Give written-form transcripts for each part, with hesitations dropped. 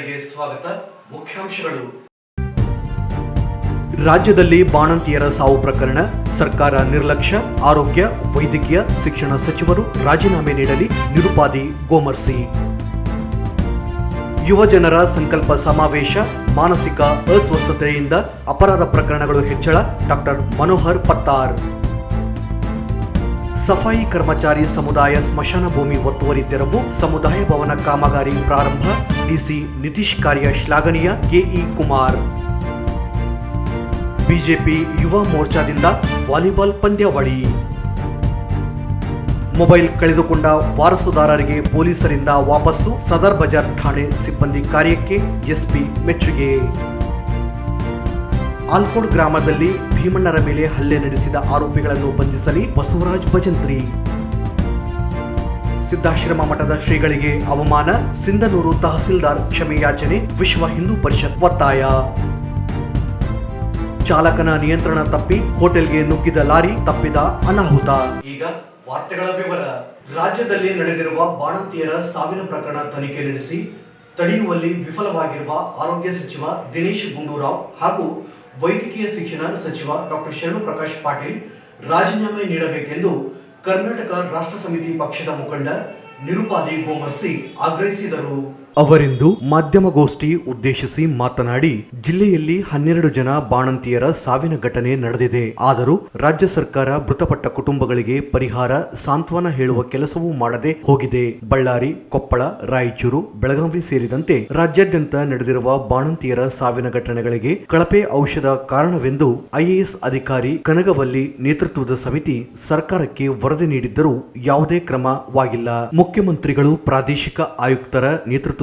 ವಾರ್ತೆಗಳಿಗೆ ಸ್ವಾಗತ. ಮುಖ್ಯಾಂಶಗಳು. ರಾಜ್ಯದಲ್ಲಿ ಬಾಣಂತಿಯರ ಸಾವು ಪ್ರಕರಣ, ಸರ್ಕಾರ ನಿರ್ಲಕ್ಷ್ಯ, ಆರೋಗ್ಯ ವೈದ್ಯಕೀಯ ಶಿಕ್ಷಣ ಸಚಿವರು ರಾಜೀನಾಮೆ ನೀಡಲಿ, ನಿರುಪಾದಿ ಗೋಮರ್ಸಿ. ಯುವಜನರ ಸಂಕಲ್ಪ ಸಮಾವೇಶ, ಮಾನಸಿಕ ಅಸ್ವಸ್ಥತೆಯಿಂದ ಅಪರಾಧ ಪ್ರಕರಣಗಳು ಹೆಚ್ಚಳ, ಡಾಕ್ಟರ್ ಮನೋಹರ್ ಪತ್ತಾರ್. ಸಫಾಯಿ ಕರ್ಮಚಾರಿ ಸಮುದಾಯ ಸ್ಮಶಾನ ಭೂಮಿ ಒತ್ತುವರಿ ತೆರವು, ಸಮುದಾಯ ಭವನ ಕಾಮಗಾರಿ ಪ್ರಾರಂಭ, ಡಿಸಿ ನಿತೀಶ್ ಕಾರ್ಯ ಶ್ಲಾಘನೀಯ, ಕೆಇ ಕುಮಾರ್. ಬಿಜೆಪಿ ಯುವ ಮೋರ್ಚಾದಿಂದ ವಾಲಿಬಾಲ್ ಪಂದ್ಯಾವಳಿ. ಮೊಬೈಲ್ ಕಳೆದುಕೊಂಡ ವಾರಸುದಾರರಿಗೆ ಪೊಲೀಸರಿಂದ ವಾಪಸ್ಸು, ಸದರ್ ಬಜಾರ್ ಠಾಣೆ ಸಿಬ್ಬಂದಿ ಕಾರ್ಯಕ್ಕೆ ಎಸ್ಪಿ ಮೆಚ್ಚುಗೆ. ಆಲ್ಕೋಡ್ ಗ್ರಾಮದಲ್ಲಿ ಭೀಮಣ್ಣರ ಮೇಲೆ ಹಲ್ಲೆ ನಡೆಸಿದ ಆರೋಪಿಗಳನ್ನು ಬಂಧಿಸಲಿ, ಬಸವರಾಜ್ ಭಜಂತ್ರಿ. ಸಿದ್ದಾಶ್ರಮ ಮಠದ ಶ್ರೀಗಳಿಗೆ ಅವಮಾನ, ಸಿಂಧನೂರು ತಹಸೀಲ್ದಾರ್ ಕ್ಷಮೆಯಾಚನೆ, ವಿಶ್ವ ಹಿಂದೂ ಪರಿಷತ್ ಒತ್ತಾಯ. ಚಾಲಕನ ನಿಯಂತ್ರಣ ತಪ್ಪಿ ಹೋಟೆಲ್ಗೆ ನುಗ್ಗಿದ ಲಾರಿ, ತಪ್ಪಿದ ಅನಾಹುತ. ಈಗ ವಾರ್ತೆಗಳ ವಿವರ. ರಾಜ್ಯದಲ್ಲಿ ನಡೆದಿರುವ ಬಾಣಂತಿಯರ ಸಾವಿನ ಪ್ರಕರಣ ತನಿಖೆ ನಡೆಸಿ ತಡೆಯುವಲ್ಲಿ ವಿಫಲವಾಗಿರುವ ಆರೋಗ್ಯ ಸಚಿವ ದಿನೇಶ್ ಗುಂಡೂರಾವ್ ಹಾಗೂ ವೈದ್ಯಕೀಯ ಶಿಕ್ಷಣ ಸಚಿವ ಡಾಕ್ಟರ್ ಶರಣು ಪ್ರಕಾಶ್ ಪಾಟೀಲ್ ರಾಜೀನಾಮೆ ನೀಡಬೇಕೆಂದು ಕರ್ನಾಟಕ ರಾಷ್ಟ್ರ ಸಮಿತಿ ಪಕ್ಷದ ಮುಖಂಡ ನಿರುಪಾದಿ ಗೋಮರ್ಸಿ ಆಗ್ರಹಿಸಿದರು. ಅವರಿಂದು ಮಾಧ್ಯಮಗೋಷ್ಠಿ ಉದ್ದೇಶಿಸಿ ಮಾತನಾಡಿ, ಜಿಲ್ಲೆಯಲ್ಲಿ 12 ಜನ ಬಾಣಂತಿಯರ ಸಾವಿನ ಘಟನೆ ನಡೆದಿದೆ. ಆದರೂ ರಾಜ್ಯ ಸರ್ಕಾರ ಮೃತಪಟ್ಟ ಕುಟುಂಬಗಳಿಗೆ ಪರಿಹಾರ, ಸಾಂತ್ವನ ಹೇಳುವ ಕೆಲಸವೂ ಮಾಡದೆ ಹೋಗಿದೆ. ಬಳ್ಳಾರಿ, ಕೊಪ್ಪಳ, ರಾಯಚೂರು, ಬೆಳಗಾವಿ ಸೇರಿದಂತೆ ರಾಜ್ಯಾದ್ಯಂತ ನಡೆದಿರುವ ಬಾಣಂತಿಯರ ಸಾವಿನ ಘಟನೆಗಳಿಗೆ ಕಳಪೆ ಔಷಧ ಕಾರಣವೆಂದು ಐಎಎಸ್ ಅಧಿಕಾರಿ ಕನಗವಲ್ಲಿ ನೇತೃತ್ವದ ಸಮಿತಿ ಸರ್ಕಾರಕ್ಕೆ ವರದಿ ನೀಡಿದ್ದರೂ ಯಾವುದೇ ಕ್ರಮವಾಗಿಲ್ಲ. ಮುಖ್ಯಮಂತ್ರಿಗಳು ಪ್ರಾದೇಶಿಕ ಆಯುಕ್ತರ ನೇತೃತ್ವದಲ್ಲಿ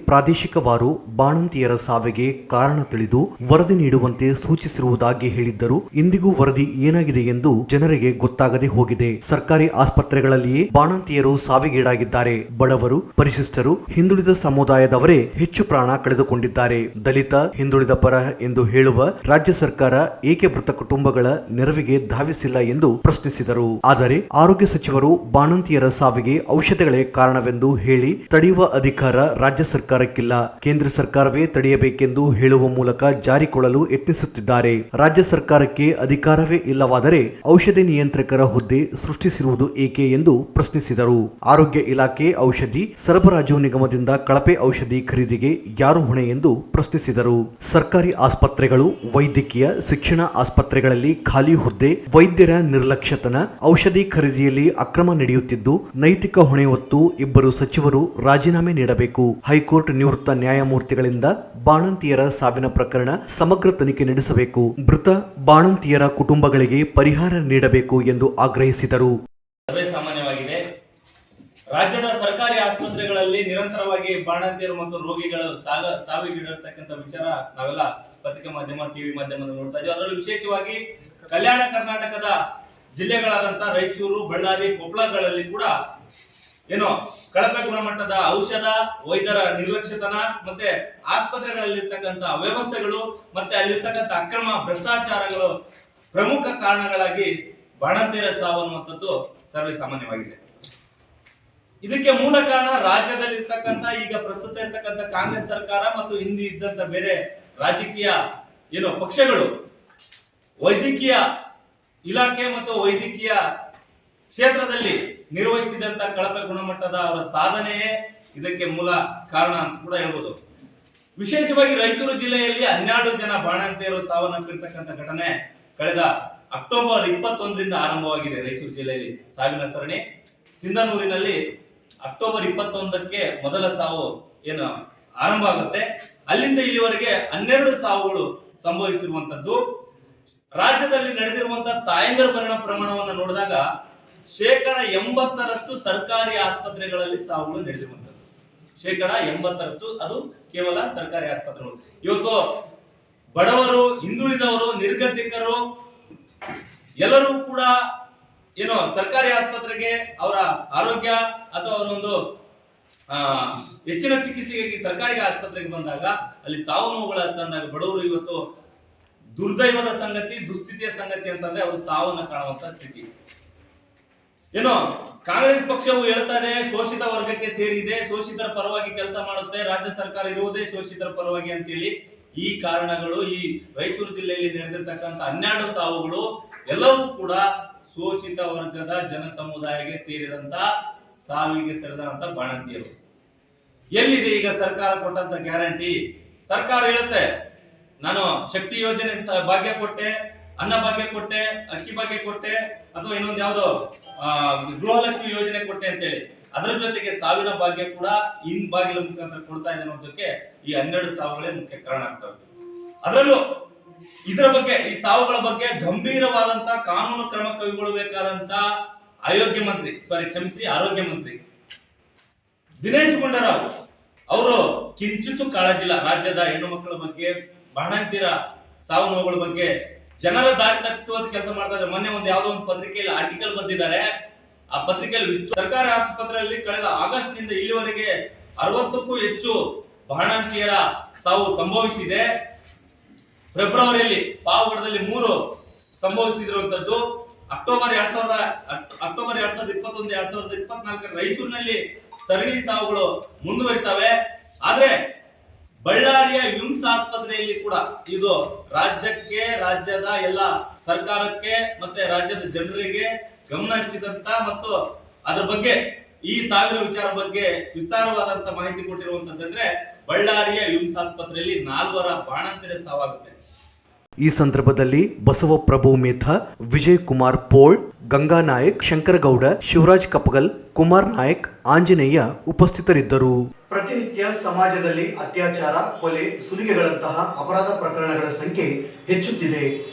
ಪ್ರಾದೇಶಿಕವಾರು ಬಾಣಂತಿಯರ ಸಾವಿಗೆ ಕಾರಣ ತಿಳಿದು ವರದಿ ನೀಡುವಂತೆ ಸೂಚಿಸಿರುವುದಾಗಿ ಹೇಳಿದ್ದರು. ಇಂದಿಗೂ ವರದಿ ಏನಾಗಿದೆ ಎಂದು ಜನರಿಗೆ ಗೊತ್ತಾಗದೆ ಹೋಗಿದೆ. ಸರ್ಕಾರಿ ಆಸ್ಪತ್ರೆಗಳಲ್ಲಿಯೇ ಬಾಣಂತಿಯರು ಸಾವಿಗೀಡಾಗಿದ್ದಾರೆ. ಬಡವರು, ಪರಿಶಿಷ್ಟರು, ಹಿಂದುಳಿದ ಸಮುದಾಯದವರೇ ಹೆಚ್ಚು ಪ್ರಾಣ ಕಳೆದುಕೊಂಡಿದ್ದಾರೆ. ದಲಿತ, ಹಿಂದುಳಿದ ಪರ ಎಂದು ಹೇಳುವ ರಾಜ್ಯ ಸರ್ಕಾರ ಏಕೆ ಮೃತ ಕುಟುಂಬಗಳ ನೆರವಿಗೆ ಧಾವಿಸಿಲ್ಲ ಎಂದು ಪ್ರಶ್ನಿಸಿದರು. ಆದರೆ ಆರೋಗ್ಯ ಸಚಿವರು ಬಾಣಂತಿಯರ ಸಾವಿಗೆ ಔಷಧಗಳೇ ಕಾರಣವೆಂದು ಹೇಳಿ ತಡೆಯುವ ಅಧಿಕಾರ ರಾಜ್ಯ ಸರ್ಕಾರಕ್ಕಿಲ್ಲ. ಕೇಂದ್ರ ಸರ್ಕಾರವೇ ತಡೆಯಬೇಕೆಂದು ಹೇಳುವ ಮೂಲಕ ಜಾರಿಕೊಳ್ಳಲು ಯತ್ನಿಸುತ್ತಿದ್ದಾರೆ. ರಾಜ್ಯ ಸರ್ಕಾರಕ್ಕೆ ಅಧಿಕಾರವೇ ಇಲ್ಲವಾದರೆ ಔಷಧಿ ನಿಯಂತ್ರಕರ ಹುದ್ದೆ ಸೃಷ್ಟಿಸಿರುವುದು ಏಕೆ ಎಂದು ಪ್ರಶ್ನಿಸಿದರು. ಆರೋಗ್ಯ ಇಲಾಖೆ ಔಷಧಿ ಸರಬರಾಜು ನಿಗಮದಿಂದ ಕಳಪೆ ಔಷಧಿ ಖರೀದಿಗೆ ಯಾರು ಹೊಣೆ ಎಂದು ಪ್ರಶ್ನಿಸಿದರು. ಸರ್ಕಾರಿ ಆಸ್ಪತ್ರೆಗಳು, ವೈದ್ಯಕೀಯ ಶಿಕ್ಷಣ ಆಸ್ಪತ್ರೆಗಳಲ್ಲಿ ಖಾಲಿ ಹುದ್ದೆ, ವೈದ್ಯರ ನಿರ್ಲಕ್ಷ್ಯತನ, ಔಷಧಿ ಖರೀದಿಯಲ್ಲಿ ಅಕ್ರಮ ನಡೆಯುತ್ತಿದ್ದು ನೈತಿಕ ಹೊಣೆ ಹೊತ್ತು ಇಬ್ಬರು ಸಚಿವರು ರಾಜೀನಾಮೆ ನೀಡಬೇಕು. ಹೈಕೋರ್ಟ್ ನಿವೃತ್ತ ನ್ಯಾಯಮೂರ್ತಿಗಳಿಂದ ಬಾಣಂತಿಯರ ಸಾವಿನ ಪ್ರಕರಣ ಸಮಗ್ರ ತನಿಖೆ ನಡೆಸಬೇಕು. ಮೃತ ಬಾಣಂತಿಯರ ಕುಟುಂಬಗಳಿಗೆ ಪರಿಹಾರ ನೀಡಬೇಕು ಎಂದು ಆಗ್ರಹಿಸಿದರು. ಸಾಮಾನ್ಯವಾಗಿದೆ, ರಾಜ್ಯದ ಸರ್ಕಾರಿ ಆಸ್ಪತ್ರೆಗಳಲ್ಲಿ ನಿರಂತರವಾಗಿ ಬಾಣಂತಿಯರು ಮತ್ತು ರೋಗಿಗಳು ಸಾವಿಗೀಡಿರತಕ್ಕಂಥ ವಿಚಾರ ನಾವೆಲ್ಲ ಪತ್ರಿಕಾ ಮಾಧ್ಯಮ, ಟಿವಿ ಮಾಧ್ಯಮದಲ್ಲಿ ನೋಡ್ತಾ ಇದ್ದೀವಿ. ಅದರಲ್ಲೂ ವಿಶೇಷವಾಗಿ ಕಲ್ಯಾಣ ಕರ್ನಾಟಕದ ಜಿಲ್ಲೆಗಳಾದಂತ ರಾಯಚೂರು, ಬಳ್ಳಾರಿ, ಕೊಪ್ಪಳಗಳಲ್ಲಿ ಕೂಡ ಕಳಪೆ ಗುಣಮಟ್ಟದ ಔಷಧ, ವೈದ್ಯರ ನಿರ್ಲಕ್ಷ್ಯತನ ಮತ್ತೆ ಆಸ್ಪತ್ರೆಗಳಲ್ಲಿರ್ತಕ್ಕಂಥ ಅವ್ಯವಸ್ಥೆಗಳು ಮತ್ತೆ ಅಲ್ಲಿರ್ತಕ್ಕಂಥ ಅಕ್ರಮ ಭ್ರಷ್ಟಾಚಾರಗಳು ಪ್ರಮುಖ ಕಾರಣಗಳಾಗಿ ಬಾಣಂತಿಯರ ಸಾವು ಅನ್ನುವಂಥದ್ದು ಸರ್ವೇ ಸಾಮಾನ್ಯವಾಗಿದೆ. ಇದಕ್ಕೆ ಮೂಲ ಕಾರಣ ರಾಜ್ಯದಲ್ಲಿರ್ತಕ್ಕಂಥ ಈಗ ಪ್ರಸ್ತುತ ಇರ್ತಕ್ಕಂಥ ಕಾಂಗ್ರೆಸ್ ಸರ್ಕಾರ ಮತ್ತು ಹಿಂದೆ ಇದ್ದಂತ ಬೇರೆ ರಾಜಕೀಯ ಪಕ್ಷಗಳು ವೈದ್ಯಕೀಯ ಇಲಾಖೆ ಮತ್ತು ವೈದ್ಯಕೀಯ ಕ್ಷೇತ್ರದಲ್ಲಿ ನಿರ್ವಹಿಸಿದಂತ ಕಳಪೆ ಗುಣಮಟ್ಟದ ಅವರ ಸಾಧನೆಯೇ ಇದಕ್ಕೆ ಮೂಲ ಕಾರಣ ಅಂತ ಕೂಡ ಹೇಳ್ಬೋದು. ವಿಶೇಷವಾಗಿ ರಾಯಚೂರು ಜಿಲ್ಲೆಯಲ್ಲಿ 12 ಜನ ಬಾಣಂತಿಯರು ಸಾವನ್ನಪ್ಪಿರ್ತಕ್ಕಂಥ ಘಟನೆ ಕಳೆದ ಅಕ್ಟೋಬರ್ 21ರಿಂದ ಆರಂಭವಾಗಿದೆ. ರಾಯಚೂರು ಜಿಲ್ಲೆಯಲ್ಲಿ ಸಾವಿನ ಸರಣಿ. ಸಿಂಧನೂರಿನಲ್ಲಿ ಅಕ್ಟೋಬರ್ 21ಕ್ಕೆ ಮೊದಲ ಸಾವು ಆರಂಭ ಆಗುತ್ತೆ. ಅಲ್ಲಿಂದ ಇಲ್ಲಿವರೆಗೆ 12 ಸಾವುಗಳು ಸಂಭವಿಸಿರುವಂತದ್ದು. ರಾಜ್ಯದಲ್ಲಿ ನಡೆದಿರುವಂತಹ ತಾಯಂದಿರ ಮರಣ ಪ್ರಮಾಣವನ್ನು ನೋಡಿದಾಗ 80% ಸರ್ಕಾರಿ ಆಸ್ಪತ್ರೆಗಳಲ್ಲಿ ಸಾವುಗಳು ನಡೆದಿರುವಂತದ್ದು. 80% ಅದು ಕೇವಲ ಸರ್ಕಾರಿ ಆಸ್ಪತ್ರೆಗಳು. ಇವತ್ತು ಬಡವರು, ಹಿಂದುಳಿದವರು, ನಿರ್ಗತಿಕರು ಎಲ್ಲರೂ ಕೂಡ ಸರ್ಕಾರಿ ಆಸ್ಪತ್ರೆಗೆ ಅವರ ಆರೋಗ್ಯ ಅಥವಾ ಅವರ ಒಂದು ಹೆಚ್ಚಿನ ಚಿಕಿತ್ಸೆಗಾಗಿ ಸರ್ಕಾರಿ ಆಸ್ಪತ್ರೆಗೆ ಬಂದಾಗ ಅಲ್ಲಿ ಸಾವು ನೋವುಗಳ ತಂದಾಗ ಬಡವರು ಇವತ್ತು ದುರ್ದೈವದ ಸಂಗತಿ, ದುಸ್ಥಿತಿಯ ಸಂಗತಿ ಅಂತಂದ್ರೆ ಅವರು ಸಾವನ್ನ ಕಾಣುವಂತ ಸ್ಥಿತಿ. ಏನೋ ಕಾಂಗ್ರೆಸ್ ಪಕ್ಷವು ಹೇಳ್ತಾ ಇದೆ ಶೋಷಿತ ವರ್ಗಕ್ಕೆ ಸೇರಿದೆ, ಶೋಷಿತರ ಪರವಾಗಿ ಕೆಲಸ ಮಾಡುತ್ತೆ, ರಾಜ್ಯ ಸರ್ಕಾರ ಇರುವುದೇ ಶೋಷಿತರ ಪರವಾಗಿ ಅಂತೇಳಿ. ಈ ಕಾರಣಗಳು ಈ ರಾಯಚೂರು ಜಿಲ್ಲೆಯಲ್ಲಿ ನಡೆದಿರ್ತಕ್ಕಂಥ 12 ಸಾವುಗಳು ಎಲ್ಲವೂ ಕೂಡ ಶೋಷಿತ ವರ್ಗದ ಜನ ಸಮುದಾಯಕ್ಕೆ ಸೇರಿದಂತ ಸಾವಿಗೆ ಸೇರಿದಂತ ಬಾಣಂತಿಯರು. ಎಲ್ಲಿದೆ ಈಗ ಸರ್ಕಾರ ಕೊಟ್ಟಂತ ಗ್ಯಾರಂಟಿ? ಸರ್ಕಾರ ಹೇಳುತ್ತೆ ನಾನು ಶಕ್ತಿ ಯೋಜನೆ ಭಾಗ್ಯ ಕೊಟ್ಟೆ, ಅನ್ನ ಭಾಗ್ಯ ಕೊಟ್ಟೆ, ಅಕ್ಕಿ ಭಾಗ್ಯ ಕೊಟ್ಟೆ, ಅಥವಾ ಇನ್ನೊಂದು ಯಾವ್ದೋ ಗೃಹಲಕ್ಷ್ಮಿ ಯೋಜನೆ ಕೊಟ್ಟೆ ಅಂತೇಳಿ. ಅದರ ಜೊತೆಗೆ ಸಾವಿನ ಭಾಗ್ಯ ಕೂಡ ಬಾಗಿಲ ಮುಖಾಂತರ ಕೊಡ್ತಾ ಇದೆ ಅನ್ನೋದಕ್ಕೆ ಈ 12 ಸಾವುಗಳೇ ಮುಖ್ಯ ಕಾರಣ ಆಗ್ತವೆ. ಅದರಲ್ಲೂ ಇದರ ಬಗ್ಗೆ, ಈ ಸಾವುಗಳ ಬಗ್ಗೆ ಗಂಭೀರವಾದಂತ ಕಾನೂನು ಕ್ರಮ ಕೈಗೊಳ್ಳಬೇಕಾದಂತ ಆರೋಗ್ಯ ಮಂತ್ರಿ ದಿನೇಶ್ ಗುಂಡೂರಾವ್ ಅವರು ಕಿಂಚಿತ್ತೂ ಕಾಳಜಿಲ್ಲ ರಾಜ್ಯದ ಹೆಣ್ಣು ಮಕ್ಕಳ ಬಗ್ಗೆ, ಬಾಣಂತಿಯರ ಸಾವು ನೋವುಗಳ ಬಗ್ಗೆ ಜನರ ದಾರಿ ತಪ್ಪಿಸುವ ಕೆಲಸ ಮಾಡ್ತಾ ಇದ್ದಾರೆ. ಮೊನ್ನೆ ಯಾವ್ದೋ ಒಂದು ಪತ್ರಿಕೆಯಲ್ಲಿ ಆರ್ಟಿಕಲ್ ಬಂದಿದ್ದಾರೆ. ಆ ಪತ್ರಿಕೆಯಲ್ಲಿ ಸರ್ಕಾರಿ ಆಸ್ಪತ್ರೆಯಲ್ಲಿ ಕಳೆದ ಆಗಸ್ಟ್ ನಿಂದ ಇಲ್ಲಿವರೆಗೆ 60ಕ್ಕೂ ಹೆಚ್ಚು ಬಾಣಂತಿಯರ ಸಾವು ಸಂಭವಿಸಿದೆ. ಫೆಬ್ರವರಿಯಲ್ಲಿ ಪಾವಗಡದಲ್ಲಿ 3 ಸಂಭವಿಸಿರುವಂತದ್ದು. ಅಕ್ಟೋಬರ್ 2021 2024 ರಾಯಚೂರಿನಲ್ಲಿ ಸರಣಿ ಸಾವುಗಳು ಮುಂದುವರಿತವೆ. ಆದ್ರೆ ಬಳ್ಳಾರಿಯ ವಿಮ್ಸ್ ಆಸ್ಪತ್ರೆಯಲ್ಲಿ ಕೂಡ ಇದು ರಾಜ್ಯದ ಎಲ್ಲ ಸರ್ಕಾರಕ್ಕೆ ಮತ್ತೆ ರಾಜ್ಯದ ಜನರಿಗೆ ಗಮನ ಹರಿಸಿದಂತ ಮತ್ತು ಅದರ ಬಗ್ಗೆ ಈ ಸಾವಿನ ವಿಚಾರ ಬಗ್ಗೆ ವಿಸ್ತಾರವಾದಂತ ಮಾಹಿತಿ ಕೊಟ್ಟಿರುವಂತಂದ್ರೆ ಬಳ್ಳಾರಿಯ ವಿಮ್ಸ್ ಆಸ್ಪತ್ರೆಯಲ್ಲಿ 4 ಬಾಣಂತಿಯರ ಸಾವಾಗುತ್ತೆ. ಈ ಸಂದರ್ಭದಲ್ಲಿ ಬಸವಪ್ರಭು ಮೇಥ, ವಿಜಯ್ ಕುಮಾರ್ ಪೋಳ್, ಗಂಗಾ ನಾಯಕ್, ಶಂಕರಗೌಡ, ಶಿವರಾಜ್ ಕಪ್ಪಗಲ್, ಕುಮಾರ್ ನಾಯಕ್, ಆಂಜನೇಯ ಉಪಸ್ಥಿತರಿದ್ದರು. ಪ್ರತಿನಿತ್ಯ ಸಮಾಜದಲ್ಲಿ ಅತ್ಯಾಚಾರ, ಕೊಲೆ, ಸುಲಿಗೆಗಳಂತಹ ಅಪರಾಧ ಪ್ರಕರಣಗಳ ಸಂಖ್ಯೆ ಹೆಚ್ಚುತ್ತಿದೆ.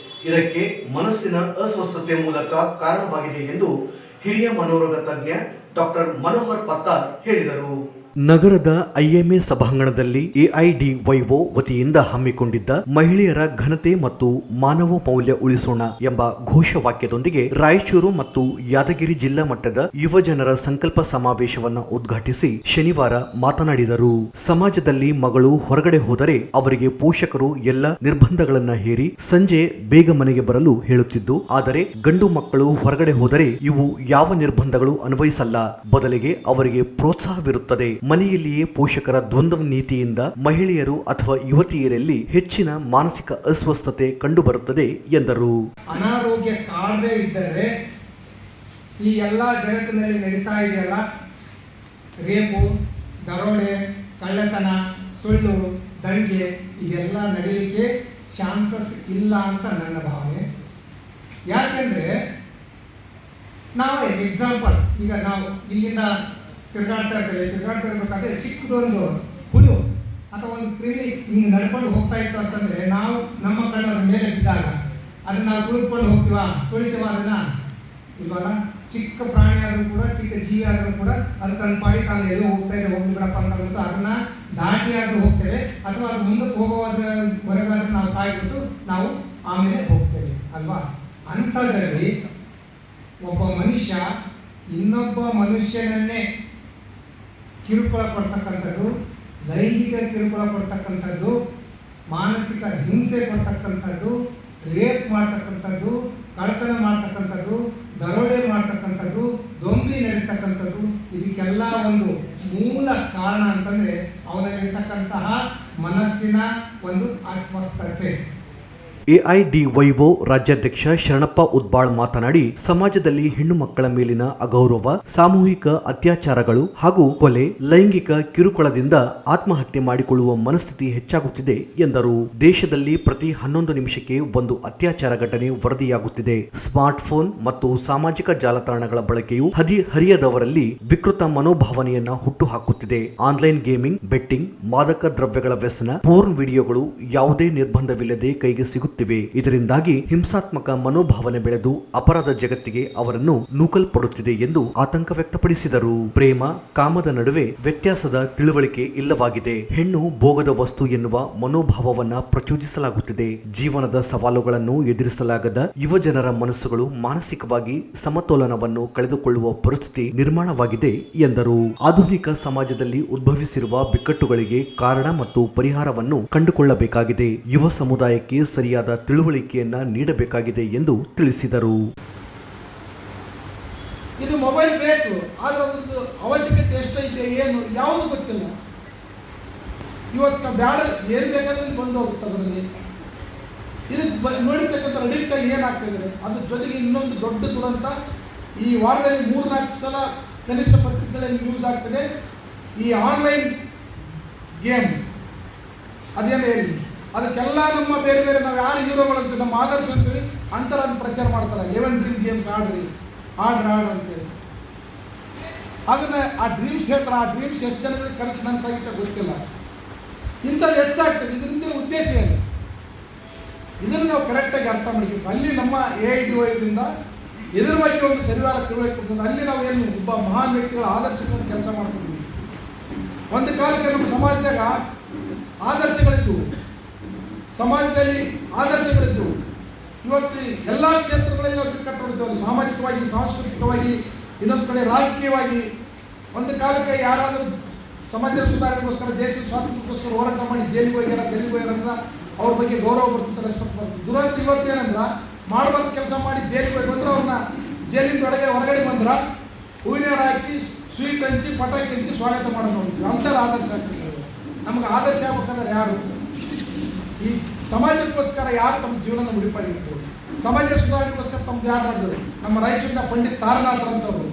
ಇದಕ್ಕೆ ಮನಸ್ಸಿನ ಅಸ್ವಸ್ಥತೆ ಮೂಲಕ ಕಾರಣವಾಗಿದೆ ಎಂದು ಹಿರಿಯ ಮನೋರೋಗ ತಜ್ಞ ಡಾಕ್ಟರ್ ಮನೋಹರ್ ಪತ್ತಾರ್ ಹೇಳಿದರು. ನಗರದ ಐಎಂಎ ಸಭಾಂಗಣದಲ್ಲಿ ಎಐಡಿವೈಒ ವತಿಯಿಂದ ಹಮ್ಮಿಕೊಂಡಿದ್ದ ಮಹಿಳೆಯರ ಘನತೆ ಮತ್ತು ಮಾನವ ಮೌಲ್ಯ ಉಳಿಸೋಣ ಎಂಬ ಘೋಷವಾಕ್ಯದೊಂದಿಗೆ ರಾಯಚೂರು ಮತ್ತು ಯಾದಗಿರಿ ಜಿಲ್ಲಾ ಮಟ್ಟದ ಯುವಜನರ ಸಂಕಲ್ಪ ಸಮಾವೇಶವನ್ನು ಉದ್ಘಾಟಿಸಿ ಶನಿವಾರ ಮಾತನಾಡಿದರು. ಸಮಾಜದಲ್ಲಿ ಮಗಳು ಹೊರಗಡೆ ಹೋದರೆ ಅವರಿಗೆ ಪೋಷಕರು ಎಲ್ಲ ನಿರ್ಬಂಧಗಳನ್ನ ಹೇರಿ ಸಂಜೆ ಬೇಗ ಮನೆಗೆ ಬರಲು ಹೇಳುತ್ತಿದ್ದು, ಆದರೆ ಗಂಡು ಮಕ್ಕಳು ಹೊರಗಡೆ ಹೋದರೆ ಇವು ಯಾವ ನಿರ್ಬಂಧಗಳು ಅನ್ವಯಿಸಲ್ಲ, ಬದಲಿಗೆ ಅವರಿಗೆ ಪ್ರೋತ್ಸಾಹವಿರುತ್ತದೆ. ಮನೆಯಲ್ಲಿಯೇ ಪೋಷಕರ ದ್ವಂದ್ವ ನೀತಿಯಿಂದ ಮಹಿಳೆಯರು ಅಥವಾ ಯುವತಿಯರಲ್ಲಿ ಹೆಚ್ಚಿನ ಮಾನಸಿಕ ಅಸ್ವಸ್ಥತೆ ಕಂಡುಬರುತ್ತದೆ ಎಂದರು. ಅನಾರೋಗ್ಯ ಕಾಡದೇ ಇದ್ದರೆ ಈ ಎಲ್ಲ ಜಗತ್ತಿನಲ್ಲಿ ನಡೀತಾ ಇದೆಯಲ್ಲ, ರೇಪು, ದರೋಡೆ, ಕಳ್ಳತನ, ಸುಳ್ಳು, ದಂಗೆ ಇದೆಲ್ಲ ನಡೀಲಿಕ್ಕೆ ಚಾನ್ಸಸ್ ಇಲ್ಲ ಅಂತ ನನ್ನ ಭಾವನೆ. ಯಾಕೆಂದರೆ ನಾವು ಎಕ್ಸಾಂಪಲ್, ಈಗ ನಾವು ಇಲ್ಲಿಂದ ತಿರುಗಾಡ್ತಾ ಇರಬೇಕಾದ್ರೆ ಚಿಕ್ಕದೊಂದು ಹುಳು ಅಥವಾ ಒಂದು ಕ್ರಿಮಿ ಹಿಂಗೆ ನಡ್ಕೊಂಡು ಹೋಗ್ತಾ ಇತ್ತು ಅಂತಂದರೆ ನಾವು ನಮ್ಮ ಕಣ್ಣು ಅದ್ರ ಮೇಲೆ ಬಿದ್ದಾಗ ಅದನ್ನು ನಾವು ತುಳಿದುಕೊಂಡು ತುಳಿತೀವ ಅದನ್ನು ಇಲ್ವಲ್ಲ. ಚಿಕ್ಕ ಪ್ರಾಣಿ ಆದರೂ ಕೂಡ, ಚಿಕ್ಕ ಜೀವಿ ಆದರೂ ಕೂಡ ಅದು ತನ್ನ ಪಾಡಿ ತಾನು ಎಲ್ಲೋ ಹೋಗ್ತಾ ಇದೆ, ಹೋಗಿ ಬಿಡಪ್ಪ ಅಂತ ಅಂದ್ಬಿಟ್ಟು ಅದನ್ನು ದಾಟಿಯಾದರೂ ಹೋಗ್ತೇವೆ, ಅಥವಾ ಅದು ಮುಂದಕ್ಕೆ ಹೋಗೋವರೆಗಾದ್ರೂ ನಾವು ಕಾಯ್ಬಿಟ್ಟು ನಾವು ಆಮೇಲೆ ಹೋಗ್ತೇವೆ ಅಲ್ವಾ. ಅಂಥದ್ರಲ್ಲಿ ಒಬ್ಬ ಮನುಷ್ಯ ಇನ್ನೊಬ್ಬ ಮನುಷ್ಯನನ್ನೇ ಕಿರುಕುಳ ಕೊಡ್ತಕ್ಕಂಥದ್ದು, ಲೈಂಗಿಕ ಕಿರುಕುಳ ಕೊಡ್ತಕ್ಕಂಥದ್ದು, ಮಾನಸಿಕ ಹಿಂಸೆ ಕೊಡ್ತಕ್ಕಂಥದ್ದು, ರೇಪ್ ಮಾಡ್ತಕ್ಕಂಥದ್ದು, ಕಳ್ಳತನ ಮಾಡ್ತಕ್ಕಂಥದ್ದು, ದರೋಡೆ ಮಾಡ್ತಕ್ಕಂಥದ್ದು, ದೊಂಬಿ ನಡೆಸ್ತಕ್ಕಂಥದ್ದು, ಇದಕ್ಕೆಲ್ಲ ಒಂದು ಮೂಲ ಕಾರಣ ಅಂತಂದರೆ ಅವನಲ್ಲಿರ್ತಕ್ಕಂತಹ ಮನಸ್ಸಿನ ಒಂದು ಅಸ್ವಸ್ಥತೆ. ಎಐಡಿವೈಒ ರಾಜ್ಯಾಧ್ಯಕ್ಷ ಶರಣಪ್ಪ ಉದ್ಬಾಳ್ ಮಾತನಾಡಿ, ಸಮಾಜದಲ್ಲಿ ಹೆಣ್ಣು ಮಕ್ಕಳ ಮೇಲಿನ ಅಗೌರವ, ಸಾಮೂಹಿಕ ಅತ್ಯಾಚಾರಗಳು ಹಾಗೂ ಕೊಲೆ, ಲೈಂಗಿಕ ಕಿರುಕುಳದಿಂದ ಆತ್ಮಹತ್ಯೆ ಮಾಡಿಕೊಳ್ಳುವ ಮನಸ್ಥಿತಿ ಹೆಚ್ಚಾಗುತ್ತಿದೆ ಎಂದರು. ದೇಶದಲ್ಲಿ ಪ್ರತಿ 11 ನಿಮಿಷಕ್ಕೆ ಒಂದು ಅತ್ಯಾಚಾರ ಘಟನೆ ವರದಿಯಾಗುತ್ತಿದೆ. ಸ್ಮಾರ್ಟ್ಫೋನ್ ಮತ್ತು ಸಾಮಾಜಿಕ ಜಾಲತಾಣಗಳ ಬಳಕೆಯು ಹದಿಹರಿಯದವರಲ್ಲಿ ವಿಕೃತ ಮನೋಭಾವನೆಯನ್ನ ಹುಟ್ಟುಹಾಕುತ್ತಿದೆ. ಆನ್ಲೈನ್ ಗೇಮಿಂಗ್, ಬೆಟ್ಟಿಂಗ್, ಮಾದಕ ದ್ರವ್ಯಗಳ ವ್ಯಸನ, ಪೋರ್ನ್ ವಿಡಿಯೋಗಳು ಯಾವುದೇ ನಿರ್ಬಂಧವಿಲ್ಲದೆ ಕೈಗೆ ಸಿಗುತ್ತಿವೆ. ಇದರಿಂದಾಗಿ ಹಿಂಸಾತ್ಮಕ ಮನೋಭಾವನೆ ಬೆಳೆದು ಅಪರಾಧ ಜಗತ್ತಿಗೆ ಅವರನ್ನು ನೂಕಲ್ಪಡುತ್ತಿದೆ ಎಂದು ಆತಂಕ ವ್ಯಕ್ತಪಡಿಸಿದರು. ಪ್ರೇಮ, ಕಾಮದ ನಡುವೆ ವ್ಯತ್ಯಾಸದ ತಿಳುವಳಿಕೆ ಇಲ್ಲವಾಗಿದೆ. ಹೆಣ್ಣು ಭೋಗದ ವಸ್ತು ಎನ್ನುವ ಮನೋಭಾವವನ್ನ ಪ್ರಚೋದಿಸಲಾಗುತ್ತಿದೆ. ಜೀವನದ ಸವಾಲುಗಳನ್ನು ಎದುರಿಸಲಾಗದ ಯುವಜನರ ಮನಸ್ಸುಗಳು ಮಾನಸಿಕವಾಗಿ ಸಮತೋಲನವನ್ನು ಕಳೆದುಕೊಳ್ಳುವ ಪರಿಸ್ಥಿತಿ ನಿರ್ಮಾಣವಾಗಿದೆ ಎಂದರು. ಆಧುನಿಕ ಸಮಾಜದಲ್ಲಿ ಉದ್ಭವಿಸಿರುವ ಬಿಕ್ಕಟ್ಟುಗಳಿಗೆ ಕಾರಣ ಮತ್ತು ಪರಿಹಾರವನ್ನು ಕಂಡುಕೊಳ್ಳಬೇಕಾಗಿದೆ. ಯುವ ಸಮುದಾಯಕ್ಕೆ ಸರಿಯಾದ ತಿಳುವಳಿಕೆಯನ್ನ ನೀಡಬೇಕಾಗಿದೆ ಎಂದು ತಿಳಿಸಿದರು. ಇದು ಮೊಬೈಲ್ ಬೇಕು, ಆದರೆ ಅದ್ರದ್ದು ಅವಶ್ಯಕತೆ ಎಷ್ಟೈತೆ ಏನು ಯಾವುದು ಗೊತ್ತಿಲ್ಲ. ಇವತ್ತು ನಾವು ಬ್ಯಾಡ ಏನು ಬೇಕಾದ್ರೆ ಬಂದು ಹೋಗುತ್ತೆ ಅದರಲ್ಲಿ. ಇದಕ್ಕೆ ನೋಡಿರ್ತಕ್ಕಂಥ ಅಡಿಕ್ಟಾಗಿ ಏನಾಗ್ತಿದ್ದಾರೆ. ಅದ್ರ ಜೊತೆಗೆ ಇನ್ನೊಂದು ದೊಡ್ಡ ದುರಂತ, ಈ ವಾರದಲ್ಲಿ 3-4 ಸಲ ಕನಿಷ್ಠ ಪತ್ರಿಕೆಗಳಲ್ಲಿ ನ್ಯೂಸ್ ಆಗ್ತದೆ, ಈ ಆನ್ಲೈನ್ ಗೇಮ್ಸ್ ಅದೇನು ಹೇಳಿ ಅದಕ್ಕೆಲ್ಲ ನಮ್ಮ ಬೇರೆ ಬೇರೆ ನಾವು ಯಾರು ಹೀರೋಗಳಂತ ನಮ್ಮ ಆದರ್ಶ ಅಂತೀವಿ ಅಂತರನ್ನು ಪ್ರಚಾರ ಮಾಡ್ತಾರೆ. 11 ಡ್ರೀಮ್ ಗೇಮ್ಸ್ ಆಡ್ರಿ ಅಂತೇಳಿ ಅದನ್ನು ಆ ಡ್ರೀಮ್ಸ್ ಹೇಳ್ತಾರೆ. ಆ ಡ್ರೀಮ್ಸ್ ಎಷ್ಟು ಜನಗಳಿಗೆ ಕನಸು ನನಸಾಗಿತ್ತ ಗೊತ್ತಿಲ್ಲ. ಇಂಥದ್ದು ಹೆಚ್ಚಾಗ್ತದೆ. ಇದರಿಂದ ಉದ್ದೇಶ ಏನು, ಇದನ್ನು ನಾವು ಕರೆಕ್ಟಾಗಿ ಅರ್ಥ ಮಾಡ್ತೀವಿ. ಅಲ್ಲಿ ನಮ್ಮ AIDOದಿಂದ ಇದ್ರ ಬಗ್ಗೆ ಒಂದು ಸರಿಯಾದ ತಿಳುವಳಿಕೆ ಕೊಡ್ತದೆ. ಅಲ್ಲಿ ನಾವು ಏನು ಒಬ್ಬ ಮಹಾನ್ ವ್ಯಕ್ತಿಗಳ ಆದರ್ಶಗಳನ್ನು ಕೆಲಸ ಮಾಡ್ತಿದ್ವಿ. ಒಂದು ಕಾಲಕ್ಕೆ ನಮ್ಮ ಸಮಾಜದಾಗ ಆದರ್ಶಗಳಿದ್ದವು, ಸಮಾಜದಲ್ಲಿ ಆದರ್ಶಗಳಿದ್ದವು. ಇವತ್ತು ಎಲ್ಲ ಕ್ಷೇತ್ರಗಳಲ್ಲಿ ನಾವು ಬಿಕ್ಕಟ್ಟು ನೋಡ್ತೇವೆ. ಅದು ಸಾಮಾಜಿಕವಾಗಿ, ಸಾಂಸ್ಕೃತಿಕವಾಗಿ, ಇನ್ನೊಂದು ಕಡೆ ರಾಜಕೀಯವಾಗಿ. ಒಂದು ಕಾಲಕ್ಕೆ ಯಾರಾದರೂ ಸಮಾಜದ ಸುಧಾರಣೆಗೋಸ್ಕರ, ದೇಶದ ಸ್ವಾತಂತ್ರ್ಯಕ್ಕೋಸ್ಕರ ಹೋರಾಟ ಮಾಡಿ ಜೈಲಿಗೆ ಹೋಗ್ಯಾರ, ಡೆಲ್ಲಿಗೆ ಹೋಗ್ಯಾರಂದ್ರೆ ಅವ್ರ ಬಗ್ಗೆ ಗೌರವ ಬರ್ತಿತ್ತು, ರೆಸ್ಪೆಕ್ಟ್ ಬರ್ತಿತ್ತು. ದುರಂತ ಇವತ್ತೇನಂದ್ರೆ ಮಾಡಬಾರ್ದು ಕೆಲಸ ಮಾಡಿ ಜೈಲಿಗೆ ಹೋಗಿ ಬಂದ್ರೆ ಅವ್ರನ್ನ ಜೈಲಿಂದ ಹೊರಗಡೆ ಬಂದ್ರೆ ಹೂವಿನಾರ ಹಾಕಿ ಸ್ವೀಟ್ ಹಂಚಿ ಪಟಾಕಿ ಹಂಚಿ ಸ್ವಾಗತ ಮಾಡೋದು ನೋಡ್ತೀವಿ. ಅಂಥವ್ರು ಆದರ್ಶ ಆಗ್ತಿದ್ದಾರೆ. ನಮ್ಗೆ ಆದರ್ಶ ಆಗ್ಬೇಕಂದ್ರೆ ಯಾರು ಈ ಸಮಾಜಕ್ಕೋಸ್ಕರ ಯಾರು ತಮ್ಮ ಜೀವನ ಮುಡಿಪಾಗಿರ್ಬೋದು, ಸಮಾಜ ಸುಧಾರಣೆಗೋಸ್ಕರ ತಮ್ಮದು ಯಾರು ಮಾಡಿದ್ರು? ನಮ್ಮ ರಾಯಚೂರಿನ ಪಂಡಿತ್ ತಾರನಾಥರಂತವರು.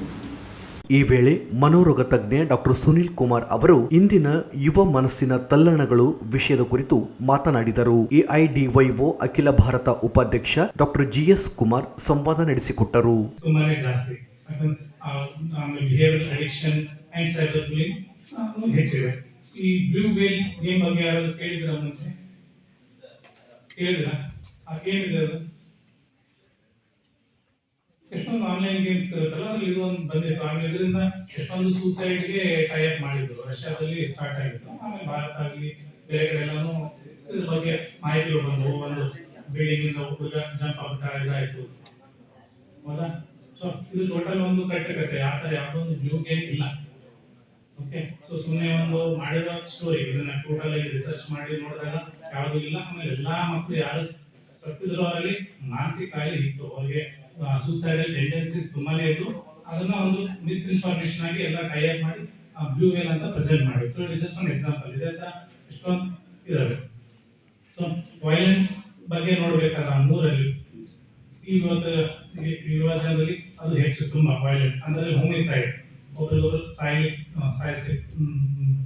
ಈ ವೇಳೆ ಮನೋರೋಗ ತಜ್ಞ ಡಾಕ್ಟರ್ ಸುನೀಲ್ ಕುಮಾರ್ ಅವರು ಇಂದಿನ ಯುವ ಮನಸ್ಸಿನ ತಲ್ಲಣಗಳು ವಿಷಯದ ಕುರಿತು ಮಾತನಾಡಿದರು. AIDYO ಅಖಿಲ ಭಾರತ ಉಪಾಧ್ಯಕ್ಷ ಡಾಕ್ಟರ್ GS ಕುಮಾರ್ ಸಂವಾದ ನಡೆಸಿಕೊಟ್ಟರು. ತುಂಬಾನೇ ಜಾಸ್ತಿ behaviour addiction and cyber bullying ಹೆಚ್ಚಿದೆ. ಈ ಬ್ಲೂ ವೇಲ್ ಗೇಮ್ ಬಗ್ಗೆ ಯಾರಾದ್ರೂ ಕೇಳಿದ್ರ? ಮುಂಚೆ ಕೇಳಿದ್ರ? ಏನಿದೆ ಅದು? ಎಷ್ಟೊಂದು ಆನ್ಲೈನ್ ಗೇಮ್ಸ್ ಇರುತ್ತಲ್ಲ, ಅದ್ರಲ್ಲಿ ಇದೊಂದು ಬಂದಿತ್ತು. ಆಮೇಲೆ ಇದರಿಂದ ಎಷ್ಟೊಂದು ಸೂಸೈಡ್ಗೆ ಟೈಅಪ್ ಮಾಡಿದ್ರು. ರಷ್ಯಾದಲ್ಲಿ ಸ್ಟಾರ್ಟ್ ಆಗಿತ್ತು, ಆಮೇಲೆ ಭಾರತ ಆಗಲಿ ಬೇರೆ ಕಡೆ ಎಲ್ಲಾನು ಇದ್ರ ಬಗ್ಗೆ ಮಾಹಿತಿಗಳು ಬಂದವು. ಒಂದು ಬಿಲ್ಡಿಂಗ್ ಇಂದ ಹುಡುಗ ಜಂಪ್ ಆಗ್ತಾ ಇದಾಯ್ತು, ಹೌದಾ? ಸೊ ಇದು ಟೋಟಲ್ ಒಂದು ಕಟ್ಟಕತೆ. ಆ ಥರ ಯಾವುದೊಂದು ಬ್ಲೂ ಗೇಮ್ ಇಲ್ಲ. ಓಕೆ, ಸೊ ಸುಮ್ಮನೆ ಒಂದು ಮಾಡಿರೋ ಸ್ಟೋರಿ. ಇದನ್ನ ಟೋಟಲ್ ಆಗಿ ರಿಸರ್ಚ್ ಮಾಡಿ ನೋಡಿದಾಗ ಯಾವುದೂ ಇಲ್ಲ. ಆಮೇಲೆ ಎಲ್ಲಾ ಮಕ್ಕಳು ಯಾರು ಸತ್ತಿದ್ರು ಅವರಲ್ಲಿ ಮಾನಸಿಕ ಕಾಯಿಲೆ ಇತ್ತು, ಅವ್ರಿಗೆ ಸೂಸೈಡಲ್ ಟೆಂಡೆನ್ಸೀಸ್ ತುಂಬಾನೇ ಇತ್ತು. ಅದನ್ನ ಒಂದು ಮಿಸ್ಇನ್ಫಾರ್ಮೇಶನ್ ಆಗಿ ಎಲ್ಲ ಟೈಅಪ್ ಮಾಡಿ ಬ್ಲೂ ವೇಲ್ ಅಂತ ಪ್ರೆಸೆಂಟ್ ಮಾಡಿ. So it just one example. ಇದೇ ತರ ಎಷ್ಟೊಂದು ಇದಾವೆ. ಸೊ ವೈಲೆನ್ಸ್ ಬಗ್ಗೆ ನೋಡ್ಬೇಕಾದ್ರೆ ನಮ್ಮೂರಲ್ಲಿ ಇವತ್ತು ಯುವಜನರಲ್ಲಿ ಅದು ಹೆಚ್ಚು, ತುಂಬಾ ವೈಲೆನ್ಸ್ ಅಂದ್ರೆ ಹೋಮಿಸೈಡ್, ಒಬ್ಬರಿಗೊಬ್ಬರು ಸಾಯಿಸಿ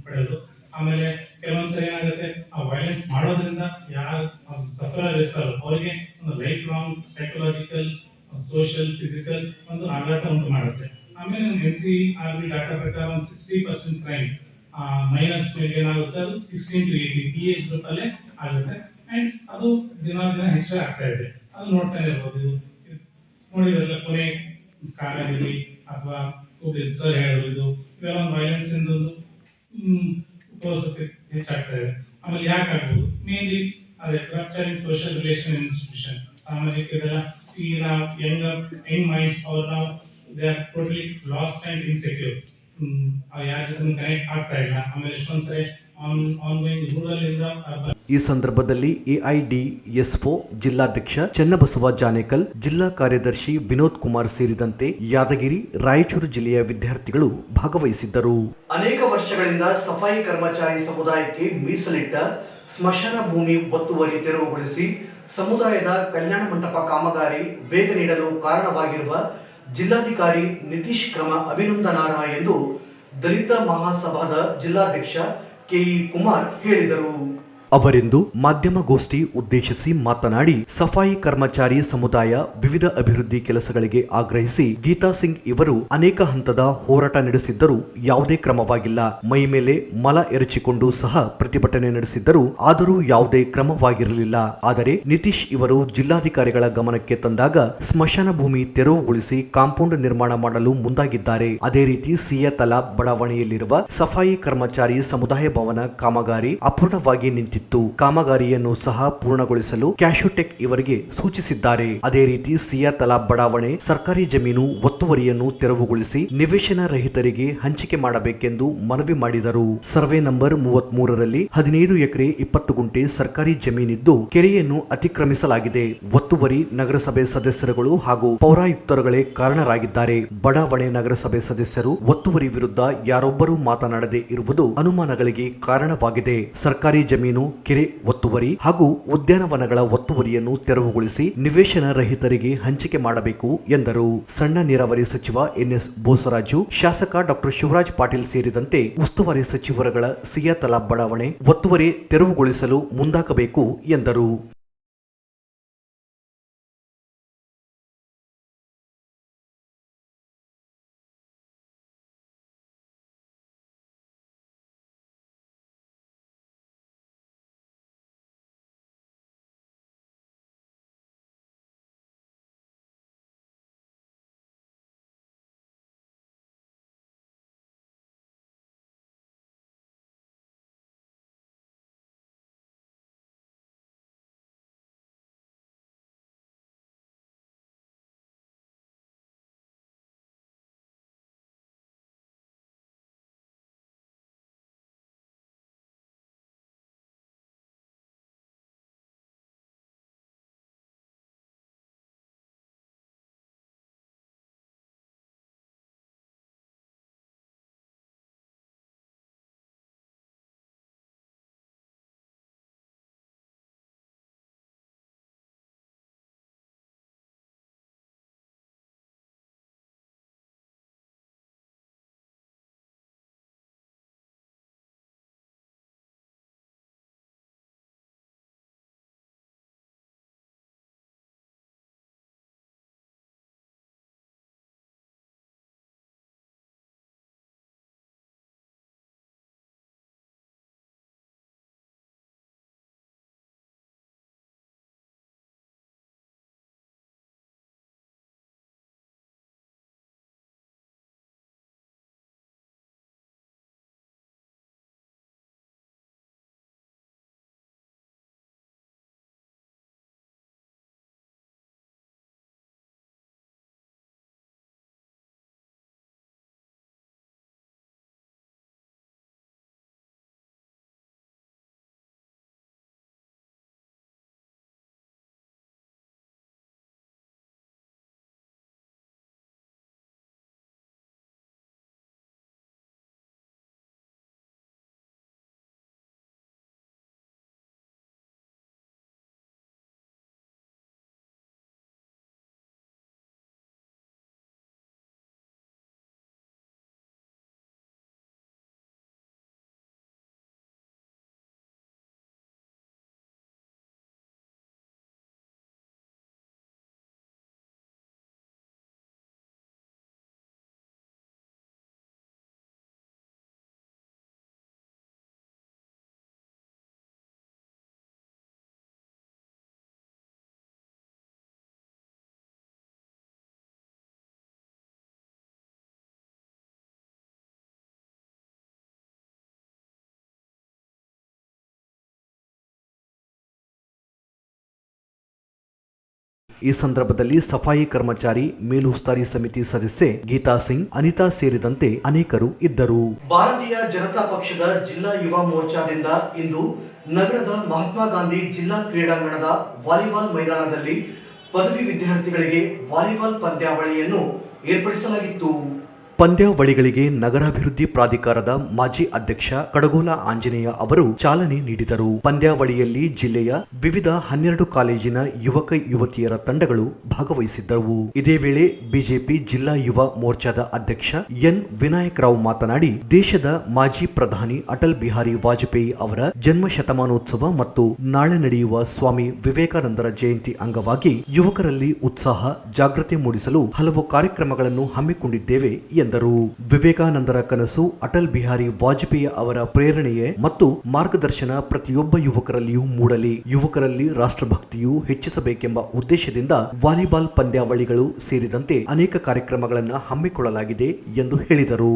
ಪಡೆಯೋದು. ಆಮೇಲೆ ಕೆಲವೊಂದ್ಸರಿ ಏನಾಗುತ್ತೆ, ಆ ವೈಲೆನ್ಸ್ ಮಾಡೋದ್ರಿಂದ ಯಾರು ಸಫರರ್ ಇರ್ತಾರೋ ಅವರಿಗೆ ಒಂದು life long psychological, social, physical ಒಂದು ಆಘಾತ ಉಂಟು ಮಾಡುತ್ತೆ. ಆಮೇಲೆ NCRB ಡಾಟಾ ಪ್ರಕಾರ ಒಂದು 60% ಕ್ರೈಮ್ ಮೈನಸ್ ಏನಾಗುತ್ತೆ, ಅದು 16 to 18 ಈ ಏಜ್ ಗ್ರೂಪ್ ಅಲ್ಲೇ ಆಗುತ್ತೆ. ಅಂಡ್ ಅದು ದಿನ ಹೆಚ್ಚಾಗಿ ಆಗ್ತಾ ಇದೆ. ಅದು ನೋಡ್ತಾನೆ ಇರ್ಬೋದು. ನೋಡಿದ್ರಲ್ಲ, ಕೊನೆ ಕಾರಲ್ಲಿ ಅಥವಾ ಸರ್ ಹೇಳೋದು ಇವೆಲ್ಲ ಒಂದು ವೈಲೆನ್ಸ್ ಒಂದು ತೋರಿಸೋಕೆ ಹೆಚ್ಚಾಗ್ತಾ ಇದೆ. ಆಮೇಲೆ ಯಾಕೆ ಆಗ್ಬೋದು? ಮೇನ್ಲಿ ಅದೇ ರಪ್ಚರಿಂಗ್ ಸೋಷಿಯಲ್ ರಿಲೇಷನ್ ಇನ್ಸ್ಟಿಟ್ಯೂಷನ್, ಸಾಮಾಜಿಕ ಇದೆಲ್ಲ. ಈ ನಾವು ಯಂಗ್ ಮೈಂಡ್ಸ್ ಅವ್ರು ನಾವು they are totally last and insecure. ಯಾರ ಜೊತೆ ಕನೆಕ್ಟ್ ಆಗ್ತಾ ಇಲ್ಲ. ಆಮೇಲೆ ಎಷ್ಟೊಂದ್ಸರಿ ಆನ್ಲೈನ್ ರೂರಲ್ ಇಂದ ಅರ್ಬನ್. ಈ ಸಂದರ್ಭದಲ್ಲಿ AIDSO ಜಿಲ್ಲಾಧ್ಯಕ್ಷ ಚನ್ನಬಸವ ಜಾನೇಕಲ್, ಜಿಲ್ಲಾ ಕಾರ್ಯದರ್ಶಿ ವಿನೋದ್ ಕುಮಾರ್ ಸೇರಿದಂತೆ ಯಾದಗಿರಿ, ರಾಯಚೂರು ಜಿಲ್ಲೆಯ ವಿದ್ಯಾರ್ಥಿಗಳು ಭಾಗವಹಿಸಿದ್ದರು. ಅನೇಕ ವರ್ಷಗಳಿಂದ ಸಫಾಯಿ ಕರ್ಮಚಾರಿ ಸಮುದಾಯಕ್ಕೆ ಮೀಸಲಿಟ್ಟ ಸ್ಮಶಾನ ಭೂಮಿ ಒತ್ತುವರಿ ತೆರವುಗೊಳಿಸಿ ಸಮುದಾಯದ ಕಲ್ಯಾಣ ಮಂಟಪ ಕಾಮಗಾರಿ ವೇಗ ನೀಡಲು ಕಾರಣವಾಗಿರುವ ಜಿಲ್ಲಾಧಿಕಾರಿ ನಿತೀಶ್ ಕ್ರಮ ಅಭಿನಂದನಾರ್ಹ ಎಂದು ದಲಿತ ಮಹಾಸಭಾದ ಜಿಲ್ಲಾಧ್ಯಕ್ಷ KE ಕುಮಾರ್ ಹೇಳಿದರು. ಅವರಿಂದು ಮಾಧ್ಯಮಗೋಷ್ಠಿ ಉದ್ದೇಶಿಸಿ ಮಾತನಾಡಿ, ಸಫಾಯಿ ಕರ್ಮಚಾರಿ ಸಮುದಾಯ ವಿವಿಧ ಅಭಿವೃದ್ಧಿ ಕೆಲಸಗಳಿಗೆ ಆಗ್ರಹಿಸಿ ಗೀತಾ ಸಿಂಗ್ ಇವರು ಅನೇಕ ಹಂತದ ಹೋರಾಟ ನಡೆಸಿದ್ದರೂ ಯಾವುದೇ ಕ್ರಮವಾಗಿಲ್ಲ. ಮೈ ಮೇಲೆ ಮಲ ಎರಚಿಕೊಂಡು ಸಹ ಪ್ರತಿಭಟನೆ ನಡೆಸಿದ್ದರೂ ಆದರೂ ಯಾವುದೇ ಕ್ರಮವಾಗಿರಲಿಲ್ಲ. ಆದರೆ ನಿತೀಶ್ ಇವರು ಜಿಲ್ಲಾಧಿಕಾರಿಗಳ ಗಮನಕ್ಕೆ ತಂದಾಗ ಸ್ಮಶಾನ ಭೂಮಿ ತೆರವುಗೊಳಿಸಿ ಕಾಂಪೌಂಡ್ ನಿರ್ಮಾಣ ಮಾಡಲು ಮುಂದಾಗಿದ್ದಾರೆ. ಅದೇ ರೀತಿ ಸಿಯಾ ತಲಾಬ್ ಬಡಾವಣೆಯಲ್ಲಿರುವ ಸಫಾಯಿ ಕರ್ಮಚಾರಿ ಸಮುದಾಯ ಭವನ ಕಾಮಗಾರಿ ಅಪೂರ್ಣವಾಗಿ ನಿಂತಿದೆ. ನಿಂತಿತ್ತು. ಕಾಮಗಾರಿಯನ್ನು ಸಹ ಪೂರ್ಣಗೊಳಿಸಲು ಕ್ಯಾಶೋಟೆಕ್ ಇವರಿಗೆ ಸೂಚಿಸಿದ್ದಾರೆ. ಅದೇ ರೀತಿ ಸಿಯಾತಲಾ ಬಡಾವಣೆ ಸರ್ಕಾರಿ ಜಮೀನು ಒತ್ತುವರಿಯನ್ನು ತೆರವುಗೊಳಿಸಿ ನಿವೇಶನ ರಹಿತರಿಗೆ ಹಂಚಿಕೆ ಮಾಡಬೇಕೆಂದು ಮನವಿ ಮಾಡಿದರು. ಸರ್ವೆ ನಂಬರ್ 33ರಲ್ಲಿ 15 ಎಕರೆ 20 ಗುಂಟೆ ಸರ್ಕಾರಿ ಜಮೀನಿದ್ದು ಕೆರೆಯನ್ನು ಅತಿಕ್ರಮಿಸಲಾಗಿದೆ. ಒತ್ತುವರಿ ನಗರಸಭೆ ಸದಸ್ಯರುಗಳು ಹಾಗೂ ಪೌರಾಯುಕ್ತರುಗಳೇ ಕಾರಣರಾಗಿದ್ದಾರೆ. ಬಡಾವಣೆ ನಗರಸಭೆ ಸದಸ್ಯರು ಒತ್ತುವರಿ ವಿರುದ್ಧ ಯಾರೊಬ್ಬರೂ ಮಾತನಾಡದೆ ಇರುವುದು ಅನುಮಾನಗಳಿಗೆ ಕಾರಣವಾಗಿದೆ. ಸರ್ಕಾರಿ ಜಮೀನು, ಕೆರೆ ಒತ್ತುವರಿ ಹಾಗೂ ಉದ್ಯಾನವನಗಳ ಒತ್ತುವರಿಯನ್ನು ತೆರವುಗೊಳಿಸಿ ನಿವೇಶನ ರಹಿತರಿಗೆ ಹಂಚಿಕೆ ಮಾಡಬೇಕು ಎಂದರು. ಸಣ್ಣ ನೀರಾವರಿ ಸಚಿವ ಎನ್ಎಸ್ ಬೋಸರಾಜು, ಶಾಸಕ ಡಾಕ್ಟರ್ ಶಿವರಾಜ್ ಪಾಟೀಲ್ ಸೇರಿದಂತೆ ಉಸ್ತುವಾರಿ ಸಚಿವರುಗಳ ಸಿಯಾತಲಾ ಬಡಾವಣೆ ಒತ್ತುವರಿ ತೆರವುಗೊಳಿಸಲು ಮುಂದಾಗಬೇಕು ಎಂದರು. ಈ ಸಂದರ್ಭದಲ್ಲಿ ಸಫಾಯಿ ಕರ್ಮಚಾರಿ, ಮೇಲುಸ್ತುವಾರಿ ಸಮಿತಿ ಸದಸ್ಯೆ ಗೀತಾ ಸಿಂಗ್, ಅನಿತಾ ಸೇರಿದಂತೆ ಅನೇಕರು ಇದ್ದರು. ಭಾರತೀಯ ಜನತಾ ಪಕ್ಷದ ಜಿಲ್ಲಾ ಯುವ ಮೋರ್ಚಾದಿಂದ ಇಂದು ನಗರದ ಮಹಾತ್ಮ ಗಾಂಧಿ ಜಿಲ್ಲಾ ಕ್ರೀಡಾಂಗಣದ ವಾಲಿಬಾಲ್ ಮೈದಾನದಲ್ಲಿ ಪದವಿ ವಿದ್ಯಾರ್ಥಿಗಳಿಗೆ ವಾಲಿಬಾಲ್ ಪಂದ್ಯಾವಳಿಯನ್ನು ಏರ್ಪಡಿಸಲಾಗಿತ್ತು. ಪಂದ್ಯಾವಳಿಗಳಿಗೆ ನಗರಾಭಿವೃದ್ಧಿ ಪ್ರಾಧಿಕಾರದ ಮಾಜಿ ಅಧ್ಯಕ್ಷ ಕಡಗೋಲ ಆಂಜನೇಯ ಅವರು ಚಾಲನೆ ನೀಡಿದರು. ಪಂದ್ಯಾವಳಿಯಲ್ಲಿ ಜಿಲ್ಲೆಯ ವಿವಿಧ 12 ಕಾಲೇಜಿನ ಯುವಕ ಯುವತಿಯರ ತಂಡಗಳು ಭಾಗವಹಿಸಿದ್ದವು. ಇದೇ ವೇಳೆ ಬಿಜೆಪಿ ಜಿಲ್ಲಾ ಯುವ ಮೋರ್ಚಾದ ಅಧ್ಯಕ್ಷ ಎನ್ ವಿನಾಯಕ್ ರಾವ್ ಮಾತನಾಡಿ, ದೇಶದ ಮಾಜಿ ಪ್ರಧಾನಿ ಅಟಲ್ ಬಿಹಾರಿ ವಾಜಪೇಯಿ ಅವರ ಜನ್ಮ ಶತಮಾನೋತ್ಸವ ಮತ್ತು ನಾಳೆ ನಡೆಯುವ ಸ್ವಾಮಿ ವಿವೇಕಾನಂದರ ಜಯಂತಿ ಅಂಗವಾಗಿ ಯುವಕರಲ್ಲಿ ಉತ್ಸಾಹ, ಜಾಗೃತಿ ಮೂಡಿಸಲು ಹಲವು ಕಾರ್ಯಕ್ರಮಗಳನ್ನು ಹಮ್ಮಿಕೊಂಡಿದ್ದೇವೆ ಎಂದರು. ವಿವೇಕಾನಂದರ ಕನಸು ಅಟಲ್ ಬಿಹಾರಿ ವಾಜಪೇಯಿ ಅವರ ಪ್ರೇರಣೆಯೇ ಮತ್ತು ಮಾರ್ಗದರ್ಶನ ಪ್ರತಿಯೊಬ್ಬ ಯುವಕರಲ್ಲಿಯೂ ಮೂಡಲಿ, ಯುವಕರಲ್ಲಿ ರಾಷ್ಟ್ರಭಕ್ತಿಯು ಹೆಚ್ಚಿಸಬೇಕೆಂಬ ಉದ್ದೇಶದಿಂದ ವಾಲಿಬಾಲ್ ಪಂದ್ಯಾವಳಿಗಳು ಸೇರಿದಂತೆ ಅನೇಕ ಕಾರ್ಯಕ್ರಮಗಳನ್ನು ಹಮ್ಮಿಕೊಳ್ಳಲಾಗಿದೆ ಎಂದು ಹೇಳಿದರು.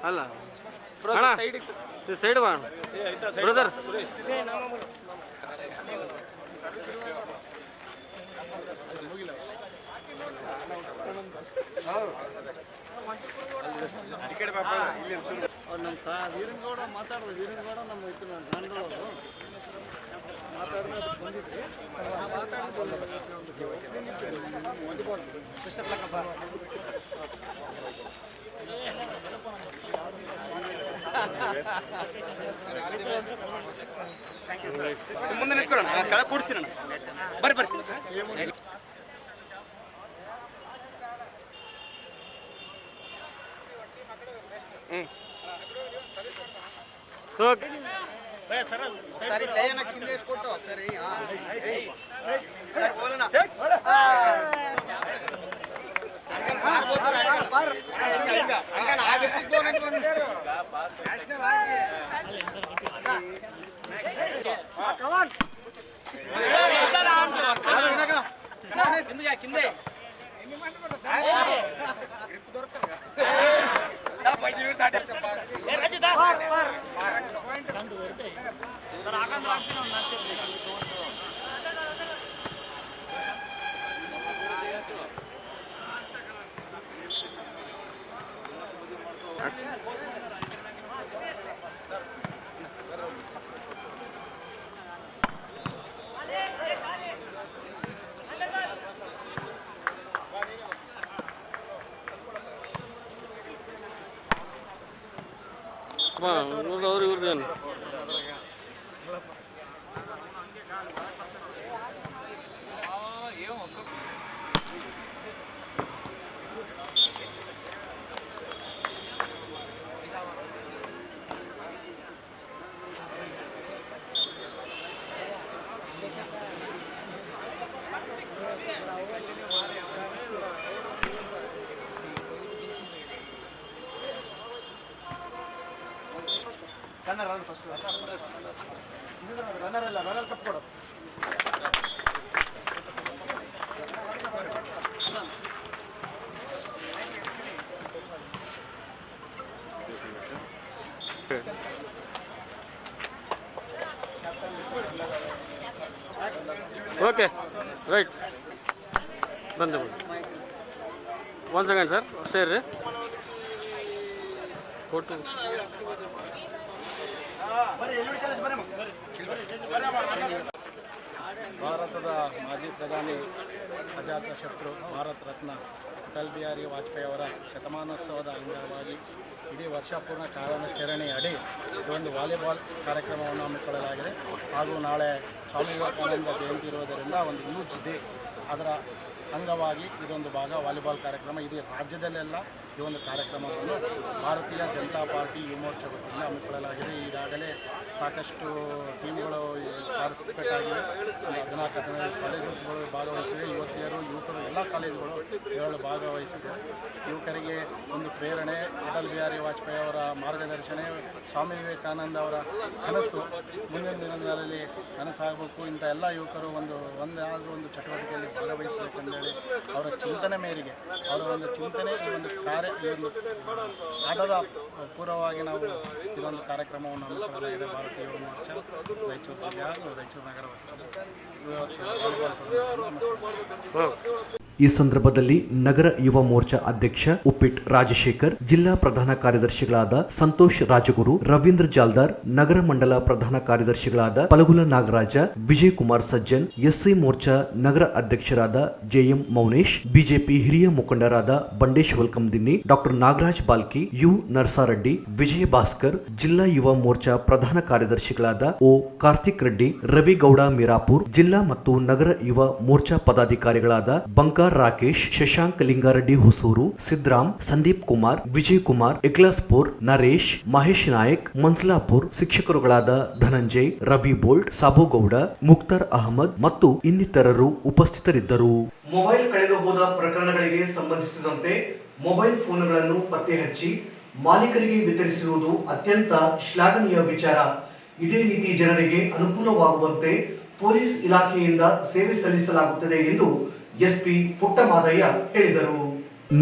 ಅಲ್ಲ ಸೈಡ್ ಬಾ ಬ್ರದರ್. ನಮ್ಮ ವೀರನಗೌಡ ಮಾತಾಡೋದು, ವೀರನಗೌಡ ನಮ್ಮ ಇತ್ತು ಗಂಡವರು ಮಾತಾಡಿದ್ರೆ ಬಂದಿದ್ರಿ ಮುಂದೆ ನಿಂತ್ಕೊಳ್ಳೋಣ, ಕೆಳಗೆ ಕೂಡಿಸಿರೋಣ. ಬರ್ರಿ ಬರ್ರಿ. ಸರಿ ಲಯನ ಕಿಂದೆ ಇಸ್ಕೊಟ್ಟು ಸರಿ. కిందే ಅವ್ರು ಇವ್ರದ್ದೇನು ರನ್ನರ್ ಅಲ್ಲ, ರನ್ನರ್ ಕಪ್ ಕೊಡು. ಓಕೆ ರೈಟ್ ಬಂದೆ ಒನ್ ಸೆಕೆಂಡ್ ಸರ್ ಅಷ್ಟೇ ಇರ್ರಿ ಫೋಟೋ. ಭಾರತದ ಮಾಜಿ ಪ್ರಧಾನಿ ಅಜಾತ ಶತ್ರು ಭಾರತ ರತ್ನ ಅಟಲ್ ಬಿಹಾರಿ ವಾಜಪೇಯಿ ಅವರ ಶತಮಾನೋತ್ಸವದ ಅಂಗವಾಗಿ ಇಡೀ ವರ್ಷ ಪೂರ್ಣ ಕಾರ್ಯಾಚರಣೆ ಅಡಿ ಇದೊಂದು ವಾಲಿಬಾಲ್ ಕಾರ್ಯಕ್ರಮವನ್ನು ಹಮ್ಮಿಕೊಳ್ಳಲಾಗಿದೆ. ಹಾಗೂ ನಾಳೆ ಸ್ವಾಮಿ ವಿವೇಕಾನಂದ ಜಯಂತಿ ಇರುವುದರಿಂದ ಒಂದು ಯೂತ್ ಡೇ, ಅದರ ಅಂಗವಾಗಿ ಇದೊಂದು ಭಾಗ ವಾಲಿಬಾಲ್ ಕಾರ್ಯಕ್ರಮ ಇಡೀ ರಾಜ್ಯದಲ್ಲೆಲ್ಲ ಈ ಒಂದು ಕಾರ್ಯಕ್ರಮವನ್ನು ಭಾರತೀಯ ಜನತಾ ಪಾರ್ಟಿ ಯುವ ಮೋರ್ಚಾ ವತಿಯಿಂದ ಹಮ್ಮಿಕೊಳ್ಳಲಾಗಿದೆ. ಈಗಾಗಲೇ ಸಾಕಷ್ಟು ಟೀಮ್ಗಳು ಪಾರ್ಟಿಸಿಪೇಟ್ ಆಗಿವೆ. 14 ಕಾಲೇಜಸ್ಗಳು ಭಾಗವಹಿಸಿವೆ. ಯುವತಿಯರು ಯುವಕರು ಎಲ್ಲ ಕಾಲೇಜುಗಳು ಇದರಲ್ಲಿ ಭಾಗವಹಿಸಿದೆ. ಯುವಕರಿಗೆ ಒಂದು ಪ್ರೇರಣೆ, ಅಟಲ್ ಬಿಹಾರಿ ವಾಜಪೇಯಿ ಅವರ ಮಾರ್ಗದರ್ಶನ, ಸ್ವಾಮಿ ವಿವೇಕಾನಂದ ಅವರ ಕನಸು ಮುಂದಿನ ದಿನಗಳಲ್ಲಿ ನನಸಾಗಬೇಕು. ಇಂಥ ಎಲ್ಲ ಯುವಕರು ಒಂದಾದರೂ ಒಂದು ಚಟುವಟಿಕೆಯಲ್ಲಿ ಭಾಗವಹಿಸಬೇಕೆಂದೇಳಿ ಅವರ ಚಿಂತನೆ ಮೇರೆಗೆ, ಅವರ ಒಂದು ಚಿಂತನೆ ಈ ಒಂದು ಈ ಒಂದು ಆಟದ ಪೂರ್ವವಾಗಿ ನಾವು ಇದೊಂದು ಕಾರ್ಯಕ್ರಮವನ್ನು ಹಮ್ಮಿಕೊಳ್ಳಲಾಗಿದೆ. ಭಾರತೀಯ ಯುವ ಮೋರ್ಚಾ ರಾಯಚೂರು ಜಿಲ್ಲೆ ಹಾಗೂ ರಾಯಚೂರು ನಗರ ಈ ಸಂದರ್ಭದಲ್ಲಿ ನಗರ ಯುವ ಮೋರ್ಚಾ ಅಧ್ಯಕ್ಷ ಉಪ್ಪಿಟ್ ರಾಜಶೇಖರ್, ಜಿಲ್ಲಾ ಪ್ರಧಾನ ಕಾರ್ಯದರ್ಶಿಗಳಾದ ಸಂತೋಷ್ ರಾಜಗುರು, ರವೀಂದ್ರ ಜಾಲ್ದಾರ್, ನಗರ ಮಂಡಲ ಪ್ರಧಾನ ಕಾರ್ಯದರ್ಶಿಗಳಾದ ಪಲಗುಲ ನಾಗರಾಜ, ವಿಜಯ್ ಕುಮಾರ್ ಸಜ್ಜನ್, ಎಸ್ಸಿ ಮೋರ್ಚಾ ನಗರ ಅಧ್ಯಕ್ಷರಾದ ಜೆಎಂ ಮೌನೇಶ್, ಬಿಜೆಪಿ ಹಿರಿಯ ಮುಖಂಡರಾದ ಬಂಡೇಶ್ ವಲ್ಕಂದಿನ್ನಿ, ಡಾಕ್ಟರ್ ನಾಗರಾಜ್ ಬಾಲ್ಕಿ, ಯು ನರಸಾರೆಡ್ಡಿ, ವಿಜಯ ಭಾಸ್ಕರ್, ಜಿಲ್ಲಾ ಯುವ ಮೋರ್ಚಾ ಪ್ರಧಾನ ಕಾರ್ಯದರ್ಶಿಗಳಾದ ಓ ಕಾರ್ತಿಕ್ ರೆಡ್ಡಿ, ರವಿಗೌಡ ಮೀರಾಪುರ್, ಜಿಲ್ಲಾ ಮತ್ತು ನಗರ ಯುವ ಮೋರ್ಚಾ ಪದಾಧಿಕಾರಿಗಳಾದ ಬಂಕ ರಾಕೇಶ್, ಶಶಾಂಕ್ ಲಿಂಗಾರೆಡ್ಡಿ ಹೊಸೂರು, ಸಿದ್ರಾಮ್, ಸಂದೀಪ್ ಕುಮಾರ್, ವಿಜಯ್ ಕುಮಾರ್, ಇಕ್ಲಾಸ್ಪುರ್, ನರೇಶ್, ಮಹೇಶ್ ನಾಯಕ್, ಮನ್ಸಲಾಪುರ್, ಶಿಕ್ಷಕರುಗಳಾದ ಧನಂಜಯ್, ರವಿ ಬೋಲ್ಟ್, ಸಾಬುಗೌಡ, ಮುಕ್ತಾರ್ ಅಹಮದ್ ಮತ್ತು ಇನ್ನಿತರರು ಉಪಸ್ಥಿತರಿದ್ದರು. ಮೊಬೈಲ್ ಕಳೆದು ಹೋದ ಪ್ರಕರಣಗಳಿಗೆ ಸಂಬಂಧಿಸಿದಂತೆ ಮೊಬೈಲ್ ಫೋನ್ಗಳನ್ನು ಪತ್ತೆ ಹಚ್ಚಿ ಮಾಲೀಕರಿಗೆ ವಿತರಿಸಿರುವುದು ಅತ್ಯಂತ ಶ್ಲಾಘನೀಯ ವಿಚಾರ. ಇದೇ ರೀತಿ ಜನರಿಗೆ ಅನುಕೂಲವಾಗುವಂತೆ ಪೊಲೀಸ್ ಇಲಾಖೆಯಿಂದ ಸೇವೆ ಸಲ್ಲಿಸಲಾಗುತ್ತದೆ ಎಂದು ಎಸ್ಪಿ ಪುಟ್ಟಮಾದಯ್ಯ ಹೇಳಿದರು.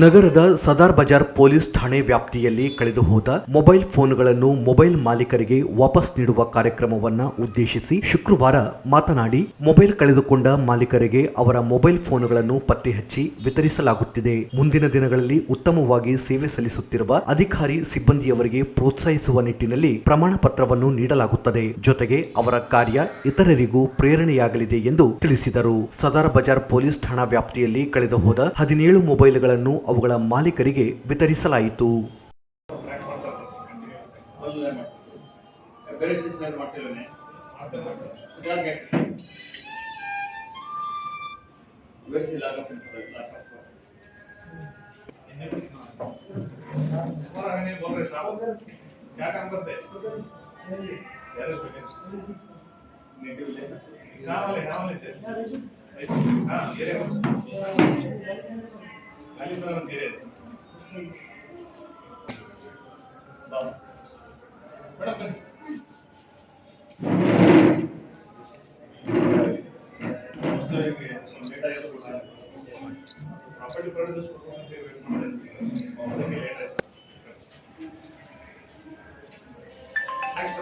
ನಗರದ ಸದಾರ್ ಬಜಾರ್ ಪೊಲೀಸ್ ಠಾಣೆ ವ್ಯಾಪ್ತಿಯಲ್ಲಿ ಕಳೆದು ಹೋದ ಮೊಬೈಲ್ ಫೋನ್ಗಳನ್ನು ಮೊಬೈಲ್ ಮಾಲೀಕರಿಗೆ ವಾಪಸ್ ನೀಡುವ ಕಾರ್ಯಕ್ರಮವನ್ನ ಉದ್ದೇಶಿಸಿ ಶುಕ್ರವಾರ ಮಾತನಾಡಿ ಮೊಬೈಲ್ ಕಳೆದುಕೊಂಡ ಮಾಲೀಕರಿಗೆ ಅವರ ಮೊಬೈಲ್ ಫೋನ್ಗಳನ್ನು ಪತ್ತೆ ಹಚ್ಚಿ ವಿತರಿಸಲಾಗುತ್ತಿದೆ. ಮುಂದಿನ ದಿನಗಳಲ್ಲಿ ಉತ್ತಮವಾಗಿ ಸೇವೆ ಸಲ್ಲಿಸುತ್ತಿರುವ ಅಧಿಕಾರಿ ಸಿಬ್ಬಂದಿಯವರಿಗೆ ಪ್ರೋತ್ಸಾಹಿಸುವ ನಿಟ್ಟಿನಲ್ಲಿ ಪ್ರಮಾಣ ಪತ್ರವನ್ನು ನೀಡಲಾಗುತ್ತದೆ. ಜೊತೆಗೆ ಅವರ ಕಾರ್ಯ ಇತರರಿಗೂ ಪ್ರೇರಣೆಯಾಗಲಿದೆ ಎಂದು ತಿಳಿಸಿದರು. ಸದಾರ್ ಬಜಾರ್ ಪೊಲೀಸ್ ಠಾಣಾ ವ್ಯಾಪ್ತಿಯಲ್ಲಿ ಕಳೆದು ಹೋದ 17 ಮೊಬೈಲ್ಗಳನ್ನು ಅವುಗಳ ಮಾಲೀಕರಿಗೆ ವಿತರಿಸಲಾಯಿತು.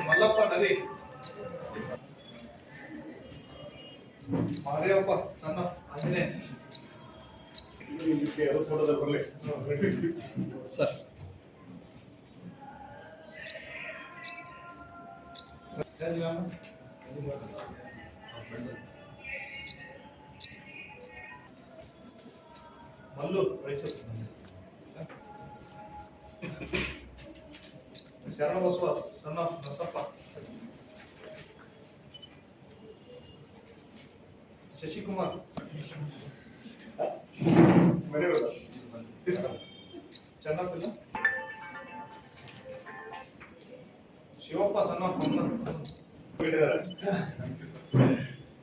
ಮಲ್ಲಪ್ಪ ನರಿ ಮಹದೇವಪ್ಪ ಸಣ್ಣ ಆಂಜನೇಯ ಸರ್ ಮಲ್ಲು ಶರಣ ಬಸವ ಸಣ್ಣ ನಸಪ್ಪ ಶಶಿಕುಮಾರ್ ಚನ್ನಪಿಲ್ಲ ಶಿವಪ್ಪ ಸಣ್ಣ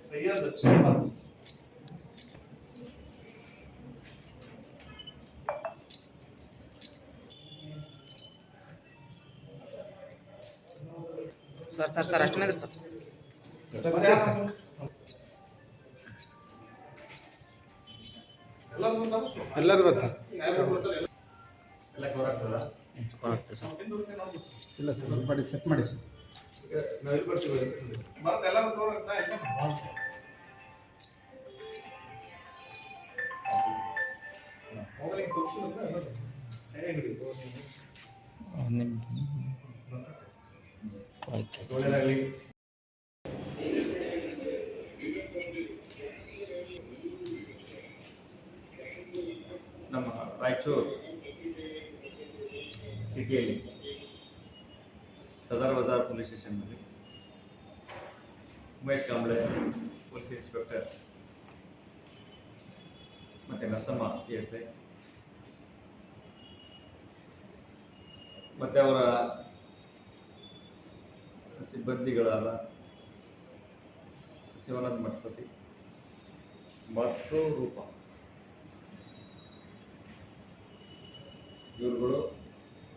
ಸೈಯದ್ ಶರಫತ್ ಸರ್ ಅಷ್ಟೇ ಸರ್ ಎಲ್ಲರೂ ಬರ್ತಾರೆ ಇಲ್ಲ ಸರ್ ಮಾಡಿ ಸೆಟ್ ಮಾಡಿ ಸರ್ ನಮ್ಮ ರಾಯಚೂರು ಸಿಟಿಯಲ್ಲಿ ಸದರ್ ಬಜಾರ್ ಪೊಲೀಸ್ ಸ್ಟೇಷನ್ನಲ್ಲಿ ಉಮೇಶ್ ಕಾಂಬ್ಳೆ ಪೊಲೀಸ್ ಇನ್ಸ್ಪೆಕ್ಟರ್ ಮತ್ತು ನರಸಮ್ಮ PSI ಮತ್ತು ಅವರ ಸಿಬ್ಬಂದಿಗಳಾದ ಶಿವಾನಂದ ಮಠಪತಿ ಮತ್ತು ರೂಪ ಇವ್ರುಗಳು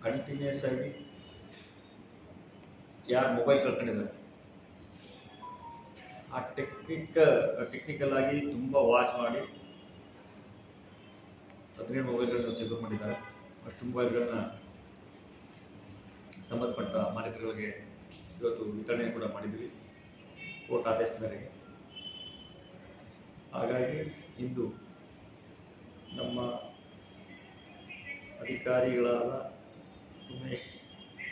ಕಂಟಿನ್ಯೂಸ್ ಆಗಿ ಯಾರು ಮೊಬೈಲ್ ಕಳ್ಕೊಂಡಿದ್ದಾರೆ ಆ ಟೆಕ್ನಿಕಲ್ ಆಗಿ ತುಂಬ ವಾಚ್ ಮಾಡಿ 17 ಮೊಬೈಲ್ಗಳನ್ನು ಸೆಕ್ಯೂರ್ ಮಾಡಿದ್ದಾರೆ. ಅಷ್ಟು ಮೊಬೈಲ್ಗಳನ್ನ ಸಂಬಂಧಪಟ್ಟ ಮಾಲೀಕರಿಗೆ ಇವತ್ತು ವಿತರಣೆ ಕೂಡ ಮಾಡಿದ್ವಿ ಕೋರ್ಟ್ ಆದೇಶದ ಮೇರೆಗೆ. ಹಾಗಾಗಿ ಇಂದು ನಮ್ಮ ಅಧಿಕಾರಿಗಳಾದ ಉಮೇಶ್,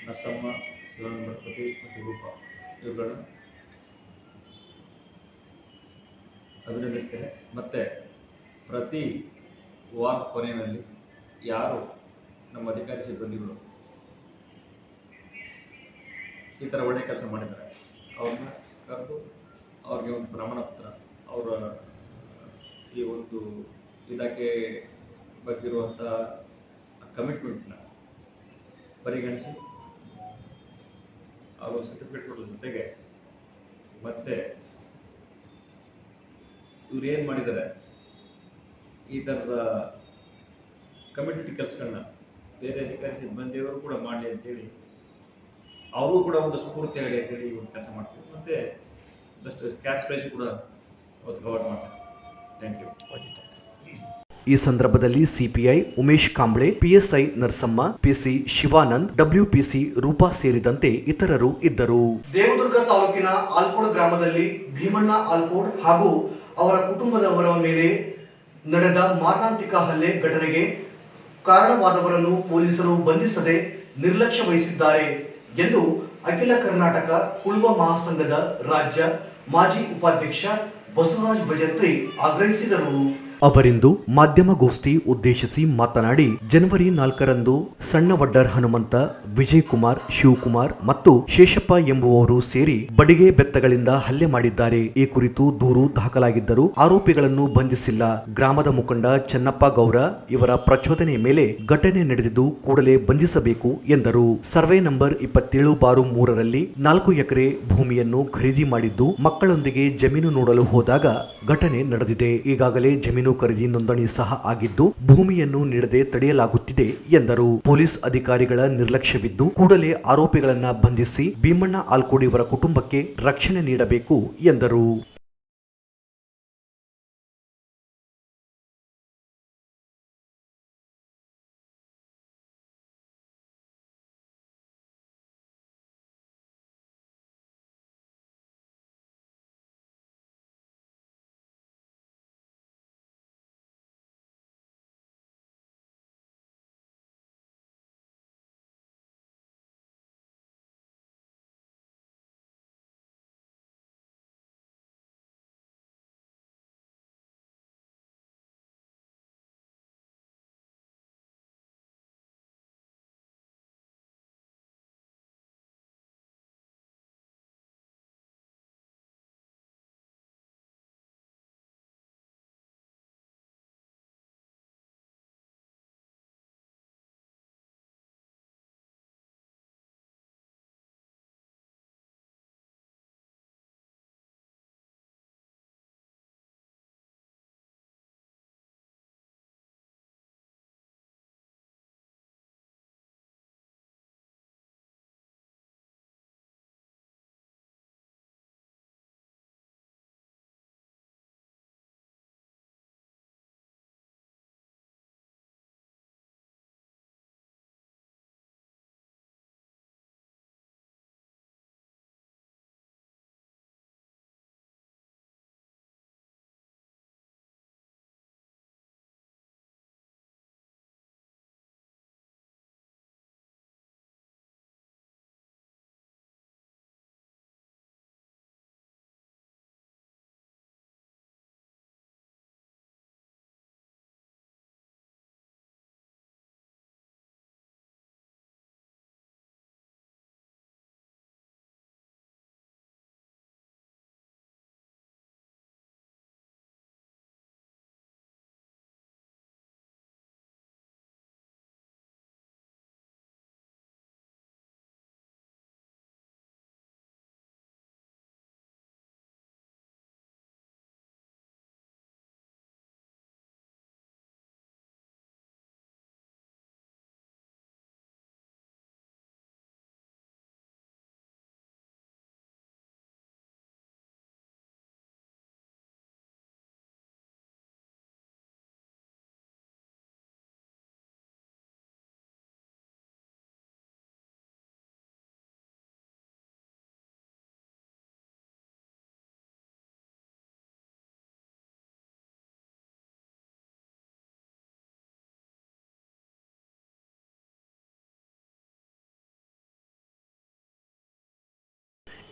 ನರಸಮ್ಮ, ಶಿವಾನಂದ ಮಠಪತಿ ಮತ್ತು ರೂಪ ಇವುಗಳನ್ನು ಅಭಿನಂದಿಸ್ತೇನೆ. ಮತ್ತು ಪ್ರತಿ ವಾರದ ಕೊನೆಯಲ್ಲಿ ಯಾರು ನಮ್ಮ ಅಧಿಕಾರಿ ಸಿಬ್ಬಂದಿಗಳು ಈ ಥರ ಒಳ್ಳೆಯ ಕೆಲಸ ಮಾಡಿದ್ದಾರೆ ಅವ್ರನ್ನ ಕರೆದು ಅವ್ರಿಗೆ ಒಂದು ಪ್ರಮಾಣ ಪತ್ರ, ಅವರ ಈ ಒಂದು ಇಲಾಖೆ ಬಗ್ಗಿರುವಂಥ ಕಮಿಟ್ಮೆಂಟ್ನ ಪರಿಗಣಿಸಿ ಅವರು ಸರ್ಟಿಫಿಕೇಟ್ ಕೊಡೋದ್ರ ಜೊತೆಗೆ ಮತ್ತೆ ಇವ್ರು ಏನು ಮಾಡಿದ್ದಾರೆ ಈ ಥರದ ಕಮಿಟಿ ಕೆಲಸಗಳನ್ನ ಬೇರೆ ಅಧಿಕಾರಿ ಸಿಬ್ಬಂದಿಯವರು ಕೂಡ ಮಾಡಲಿ ಅಂತೇಳಿ ಅವರು ಕೂಡ ಒಂದು ಸ್ಫೂರ್ತಿ ಆಗಲಿ ಅಂತೇಳಿ ಒಂದು ಕೆಲಸ ಮಾಡ್ತೀವಿ. ಮತ್ತು ಒಂದಷ್ಟು ಕ್ಯಾಶ್ ಪ್ರೈಸ್ ಕೂಡ ಅವತ್ತು ಕವರ್ ಮಾಡ್ತಾರೆ. Thank you. ಈ ಸಂದರ್ಭದಲ್ಲಿ CPI Umesh Kamble, PSI Narasamma, PC Shivanand, WPC Roopa ಸೇರಿದಂತೆ ಇತರರು ಇದ್ದರು. ದೇವದುರ್ಗ ತಾಲೂಕಿನ ಆಲ್ಕೋಡ್ ಗ್ರಾಮದಲ್ಲಿ ಭೀಮಣ್ಣ ಆಲ್ಕೋಡ್ ಹಾಗೂ ಅವರ ಕುಟುಂಬದವರ ಮೇಲೆ ನಡೆದ ಮಾರಣಾಂತಿಕ ಹಲ್ಲೆ ಘಟನೆಗೆ ಕಾರಣವಾದವರನ್ನು ಪೊಲೀಸರು ಬಂಧಿಸದೆ ನಿರ್ಲಕ್ಷ್ಯ ವಹಿಸಿದ್ದಾರೆ ಎಂದು ಅಖಿಲ ಕರ್ನಾಟಕ ಕುಳುವ ಮಹಾಸಂಘದ ರಾಜ್ಯ ಮಾಜಿ ಉಪಾಧ್ಯಕ್ಷ ಬಸವರಾಜ್ ಭಜಂತ್ರಿ ಆಗ್ರಹಿಸಿದರು. ಅವರಿಂದು ಮಾಧ್ಯಮಗೋಷ್ಠಿ ಉದ್ದೇಶಿಸಿ ಮಾತನಾಡಿ, ಜನವರಿ 4ರಂದು ಸಣ್ಣವಡ್ಡರ್ ಹನುಮಂತ, ವಿಜಯ್ ಕುಮಾರ್, ಶಿವಕುಮಾರ್ ಮತ್ತು ಶೇಷಪ್ಪ ಎಂಬುವವರು ಸೇರಿ ಬಡಿಗೆ ಬೆತ್ತಗಳಿಂದ ಹಲ್ಲೆ ಮಾಡಿದ್ದಾರೆ. ಈ ಕುರಿತು ದೂರು ದಾಖಲಾಗಿದ್ದರೂ ಆರೋಪಿಗಳನ್ನು ಬಂಧಿಸಿಲ್ಲ. ಗ್ರಾಮದ ಮುಖಂಡ ಚೆನ್ನಪ್ಪ ಗೌರ ಇವರ ಪ್ರಚೋದನೆ ಮೇಲೆ ಘಟನೆ ನಡೆದಿದ್ದು ಕೂಡಲೇ ಬಂಧಿಸಬೇಕು ಎಂದರು. ಸರ್ವೆ ನಂಬರ್ 27/3ರಲ್ಲಿ 4 ಎಕರೆ ಭೂಮಿಯನ್ನು ಖರೀದಿ ಮಾಡಿದ್ದು ಮಕ್ಕಳೊಂದಿಗೆ ಜಮೀನು ನೋಡಲು ಹೋದಾಗ ಘಟನೆ ನಡೆದಿದೆ. ಈಗಾಗಲೇ ಜಮೀನು ಖರೀದಿ ನೋಂದಣಿ ಸಹ ಆಗಿದ್ದು ಭೂಮಿಯನ್ನು ನೀಡದೆ ತಡೆಯಲಾಗುತ್ತಿದೆ ಎಂದರು. ಪೊಲೀಸ್ ಅಧಿಕಾರಿಗಳ ನಿರ್ಲಕ್ಷ್ಯವಿದ್ದು ಕೂಡಲೇ ಆರೋಪಿಗಳನ್ನ ಬಂಧಿಸಿ ಭೀಮಣ್ಣ ಆಲ್ಕೋಡ್ ಇವರ ಕುಟುಂಬಕ್ಕೆ ರಕ್ಷಣೆ ನೀಡಬೇಕು ಎಂದರು.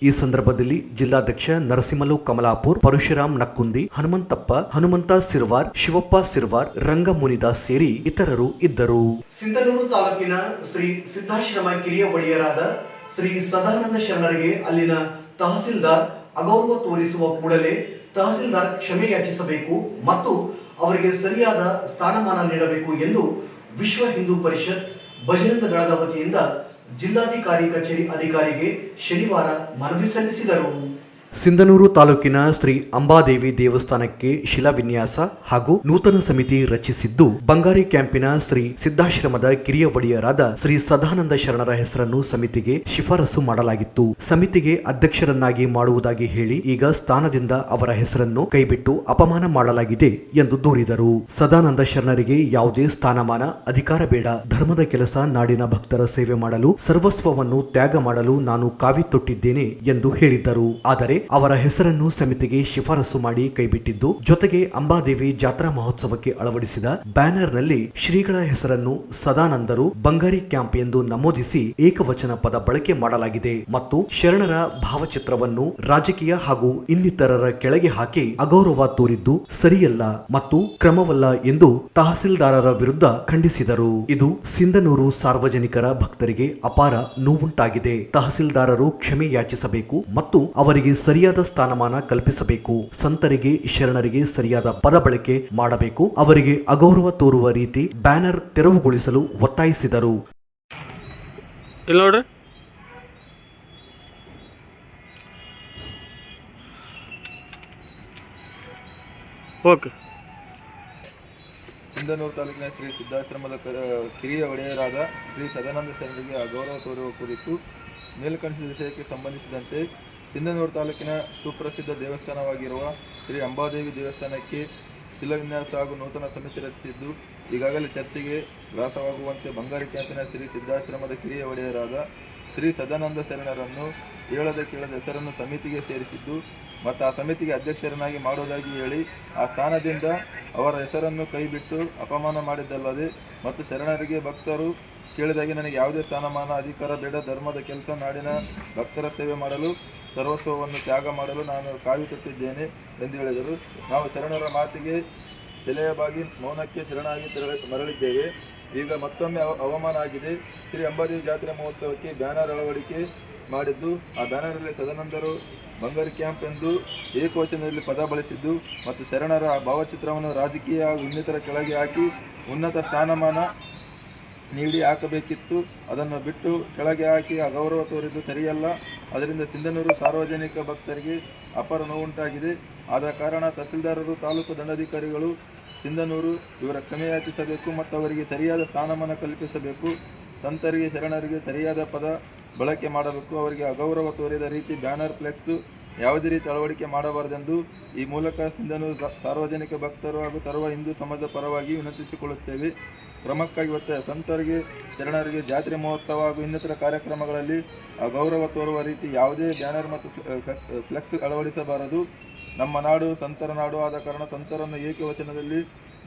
ಈ ಸಂದರ್ಭದಲ್ಲಿ ಜಿಲ್ಲಾಧ್ಯಕ್ಷ ನರಸಿಂಹಲು ಕಮಲಾಪುರ್, ಪರಶುರಾಮ್ ನಕ್ಕುಂದಿ, ಹನುಮಂತ ಸಿರ್ವಾರ್, ಶಿವಪ್ಪ ಸಿರ್ವಾರ್, ರಂಗ ಮುನಿದಾಸ್ ಸೇರಿ ಇತರರು ಇದ್ದರು. ಸಿಂಧನೂರು ತಾಲೂಕಿನ ಶ್ರೀ ಸಿದ್ದಾಶ್ರಮ ಕಿರಿಯ ಒಡೆಯರಾದ ಶ್ರೀ ಸದಾನಂದ ಶರಣರಿಗೆ ಅಲ್ಲಿನ ತಹಸೀಲ್ದಾರ್ ಅಗೌರವ ತೋರಿಸುವ ಕೂಡಲೇ ತಹಸೀಲ್ದಾರ್ ಕ್ಷಮೆ ಯಾಚಿಸಬೇಕು ಮತ್ತು ಅವರಿಗೆ ಸರಿಯಾದ ಸ್ಥಾನಮಾನ ನೀಡಬೇಕು ಎಂದು ವಿಶ್ವ ಹಿಂದೂ ಪರಿಷತ್ ಬಜರಂಗ ದಳದ ವತಿಯಿಂದ ಜಿಲ್ಲಾಧಿಕಾರಿ ಕಚೇರಿ ಅಧಿಕಾರಿಗೆ ಶನಿವಾರ ಮನವಿ ಸಲ್ಲಿಸಿದರು. ಸಿಂಧನೂರು ತಾಲೂಕಿನ ಶ್ರೀ ಅಂಬಾದೇವಿ ದೇವಸ್ಥಾನಕ್ಕೆ ಶಿಲಾನ್ಯಾಸ ಹಾಗೂ ನೂತನ ಸಮಿತಿ ರಚಿಸಿದ್ದು, ಬಂಗಾರಿ ಕ್ಯಾಂಪಿನ ಶ್ರೀ ಸಿದ್ದಾಶ್ರಮದ ಕಿರಿಯ ಒಡೆಯರಾದ ಶ್ರೀ ಸದಾನಂದ ಶರಣರ ಹೆಸರನ್ನು ಸಮಿತಿಗೆ ಶಿಫಾರಸು ಮಾಡಲಾಗಿತ್ತು. ಸಮಿತಿಗೆ ಅಧ್ಯಕ್ಷರನ್ನಾಗಿ ಮಾಡುವುದಾಗಿ ಹೇಳಿ ಈಗ ಸ್ಥಾನದಿಂದ ಅವರ ಹೆಸರನ್ನು ಕೈಬಿಟ್ಟು ಅಪಮಾನ ಮಾಡಲಾಗಿದೆ ಎಂದು ದೂರಿದರು. ಸದಾನಂದ ಶರಣರಿಗೆ ಯಾವುದೇ ಸ್ಥಾನಮಾನ, ಅಧಿಕಾರ ಬೇಡ. ಧರ್ಮದ ಕೆಲಸ, ನಾಡಿನ ಭಕ್ತರ ಸೇವೆ ಮಾಡಲು ಸರ್ವಸ್ವವನ್ನು ತ್ಯಾಗ ಮಾಡಲು ನಾನು ಕಾವಿ ತೊಟ್ಟಿದ್ದೇನೆ ಎಂದು ಹೇಳಿದ್ದರು. ಆದರೆ ಅವರ ಹೆಸರನ್ನು ಸಮಿತಿಗೆ ಶಿಫಾರಸು ಮಾಡಿ ಕೈಬಿಟ್ಟಿದ್ದು, ಜೊತೆಗೆ ಅಂಬಾದೇವಿ ಜಾತ್ರಾ ಮಹೋತ್ಸವಕ್ಕೆ ಅಳವಡಿಸಿದ ಬ್ಯಾನರ್ನಲ್ಲಿ ಶ್ರೀಗಳ ಹೆಸರನ್ನು ಸದಾನಂದರು ಬಂಗಾರಿ ಕ್ಯಾಂಪ್ ಎಂದು ನಮೂದಿಸಿ ಏಕವಚನ ಪದ ಬಳಕೆ ಮಾಡಲಾಗಿದೆ ಮತ್ತು ಶರಣರ ಭಾವಚಿತ್ರವನ್ನು ರಾಜಕೀಯ ಹಾಗೂ ಇನ್ನಿತರರ ಕೆಳಗೆ ಹಾಕಿ ಅಗೌರವ ತೋರಿದ್ದು ಸರಿಯಲ್ಲ ಮತ್ತು ಕ್ರಮವಲ್ಲ ಎಂದು ತಹಸೀಲ್ದಾರರ ವಿರುದ್ಧ ಖಂಡಿಸಿದರು. ಇದು ಸಿಂಧನೂರು ಸಾರ್ವಜನಿಕರ ಭಕ್ತರಿಗೆ ಅಪಾರ ನೋವುಂಟಾಗಿದೆ. ತಹಸೀಲ್ದಾರರು ಕ್ಷಮೆ ಯಾಚಿಸಬೇಕು ಮತ್ತು ಅವರಿಗೆ ಸರಿಯಾದ ಸ್ಥಾನಮಾನ ಕಲ್ಪಿಸಬೇಕು. ಸಂತರಿಗೆ, ಶರಣರಿಗೆ ಸರಿಯಾದ ಪದ ಬಳಕೆ ಮಾಡಬೇಕು. ಅವರಿಗೆ ಅಗೌರವ ತೋರುವ ರೀತಿ ಬ್ಯಾನರ್ ತೆರವುಗೊಳಿಸಲು ಒತ್ತಾಯಿಸಿದರು. ಇಲ್ಲಿ ನೋಡ್ರಿ, ಓಕೆ. ಸಿಂಧನೂರು ತಾಲೂಕಿನ ಶ್ರೀ ಸಿದ್ದಾಶ್ರಮದ ಕಿರಿಯ ಒಡೆಯರಾದ ಶ್ರೀ ಸದಾನಂದ ಶರಣರಿಗೆ ಅಗೌರವ ತೋರುವ ಕುರಿತು ಮೇಲ್ಕಂಡ ವಿಷಯಕ್ಕೆ ಸಂಬಂಧಿಸಿದಂತೆ ಸಿಂಧನೂರು ತಾಲೂಕಿನ ಸುಪ್ರಸಿದ್ಧ ದೇವಸ್ಥಾನವಾಗಿರುವ ಶ್ರೀ ಅಂಬಾದೇವಿ ದೇವಸ್ಥಾನಕ್ಕೆ ಶಿಲಾನ್ಯಾಸ ಹಾಗೂ ನೂತನ ಸಮಿತಿ ರಚಿಸಿದ್ದು, ಈಗಾಗಲೇ ಚರ್ಚೆಗೆ ಗ್ರಾಸವಾಗುವಂತೆ ಬಂಗಾರಿ ಕ್ಯಾಂಪಿನ ಶ್ರೀ ಸಿದ್ದಾಶ್ರಮದ ಕಿರಿಯ ಒಡೆಯರಾದ ಶ್ರೀ ಸದಾನಂದ ಶರಣರನ್ನು ಹೇಳದೆ ಕೇಳದ ಹೆಸರನ್ನು ಸಮಿತಿಗೆ ಸೇರಿಸಿದ್ದು ಮತ್ತು ಆ ಸಮಿತಿಗೆ ಅಧ್ಯಕ್ಷರನ್ನಾಗಿ ಮಾಡುವುದಾಗಿ ಹೇಳಿ ಆ ಸ್ಥಾನದಿಂದ ಅವರ ಹೆಸರನ್ನು ಕೈಬಿಟ್ಟು ಅಪಮಾನ ಮಾಡಿದ್ದಲ್ಲದೆ ಮತ್ತು ಶರಣರಿಗೆ ಭಕ್ತರು ಕೇಳಿದಾಗೆ ನನಗೆ ಯಾವುದೇ ಸ್ಥಾನಮಾನ, ಅಧಿಕಾರ ಬೇಡ. ಧರ್ಮದ ಕೆಲಸ, ನಾಡಿನ ಭಕ್ತರ ಸೇವೆ ಮಾಡಲು ಸರ್ವಸ್ವವನ್ನು ತ್ಯಾಗ ಮಾಡಲು ನಾನು ಕಾವಿ ತೊಟ್ಟಿದ್ದೇನೆ ಎಂದು ಹೇಳಿದರು. ನಾವು ಶರಣರ ಮಾತಿಗೆ ತಲೆಯಬಾಗಿ ಮೌನಕ್ಕೆ ಶರಣಾಗಿ ಮರಳಿದ್ದೇವೆ. ಈಗ ಮತ್ತೊಮ್ಮೆ ಅವಮಾನ ಆಗಿದೆ. ಶ್ರೀ ಅಂಬಾದೇವಿ ಜಾತ್ರೆ ಮಹೋತ್ಸವಕ್ಕೆ ಬ್ಯಾನರ್ ಅಳವಡಿಕೆ ಮಾಡಿದ್ದು, ಆ ಬ್ಯಾನರಲ್ಲಿ ಸದಾನಂದರು ಬಂಗಾರಿ ಕ್ಯಾಂಪ್ ಎಂದು ಏಕವಚನದಲ್ಲಿ ಪದ ಬಳಸಿದ್ದು ಮತ್ತು ಶರಣರ ಭಾವಚಿತ್ರವನ್ನು ರಾಜಕೀಯ ಹಾಗೂ ಇನ್ನಿತರ ಕೆಳಗೆ ಹಾಕಿ ಉನ್ನತ ಸ್ಥಾನಮಾನ ನೀಡಿ ಹಾಕಬೇಕಿತ್ತು. ಅದನ್ನು ಬಿಟ್ಟು ಕೆಳಗೆ ಹಾಕಿ ಅಗೌರವ ತೋರಿದ್ದು ಸರಿಯಲ್ಲ. ಅದರಿಂದ ಸಿಂಧನೂರು ಸಾರ್ವಜನಿಕ ಭಕ್ತರಿಗೆ ಅಪಾರ ನೋವುಂಟಾಗಿದೆ. ಆದ ಕಾರಣ ತಹಸೀಲ್ದಾರರು, ತಾಲೂಕು ದಂಡಾಧಿಕಾರಿಗಳು ಸಿಂಧನೂರು ಇವರ ಕ್ಷಮೆಯಾಚಿಸಬೇಕು ಮತ್ತು ಅವರಿಗೆ ಸರಿಯಾದ ಸ್ಥಾನಮಾನ ಕಲ್ಪಿಸಬೇಕು. ಸಂತರಿಗೆ, ಶರಣರಿಗೆ ಸರಿಯಾದ ಪದ ಬಳಕೆ ಮಾಡಬೇಕು. ಅವರಿಗೆ ಅಗೌರವ ತೋರಿದ ರೀತಿ ಬ್ಯಾನರ್, ಫ್ಲೆಕ್ಸ್ ಯಾವುದೇ ರೀತಿ ಅಳವಡಿಕೆ ಮಾಡಬಾರದೆಂದು ಈ ಮೂಲಕ ಸಿಂಧನೂರು ಸಾರ್ವಜನಿಕ ಭಕ್ತರು ಹಾಗೂ ಸರ್ವ ಹಿಂದೂ ಸಮಾಜದ ಪರವಾಗಿ ವಿನಂತಿಸಿಕೊಳ್ಳುತ್ತೇವೆ. ಕ್ರಮಕ್ಕಾಗಿ ಒತ್ತಾಯ. ಸಂತರಿಗೆ, ಶರಣರಿಗೆ ಜಾತ್ರೆ ಮಹೋತ್ಸವ ಹಾಗೂ ಇನ್ನಿತರ ಕಾರ್ಯಕ್ರಮಗಳಲ್ಲಿ ಅಗೌರವ ತೋರುವ ರೀತಿ ಯಾವುದೇ ಬ್ಯಾನರ್ ಮತ್ತು ಫ್ಲೆಕ್ಸ್ ಅಳವಡಿಸಬಾರದು. ನಮ್ಮ ನಾಡು ಸಂತರ ನಾಡು ಆದ ಕಾರಣ ಸಂತರನ್ನು ಏಕವಚನದಲ್ಲಿ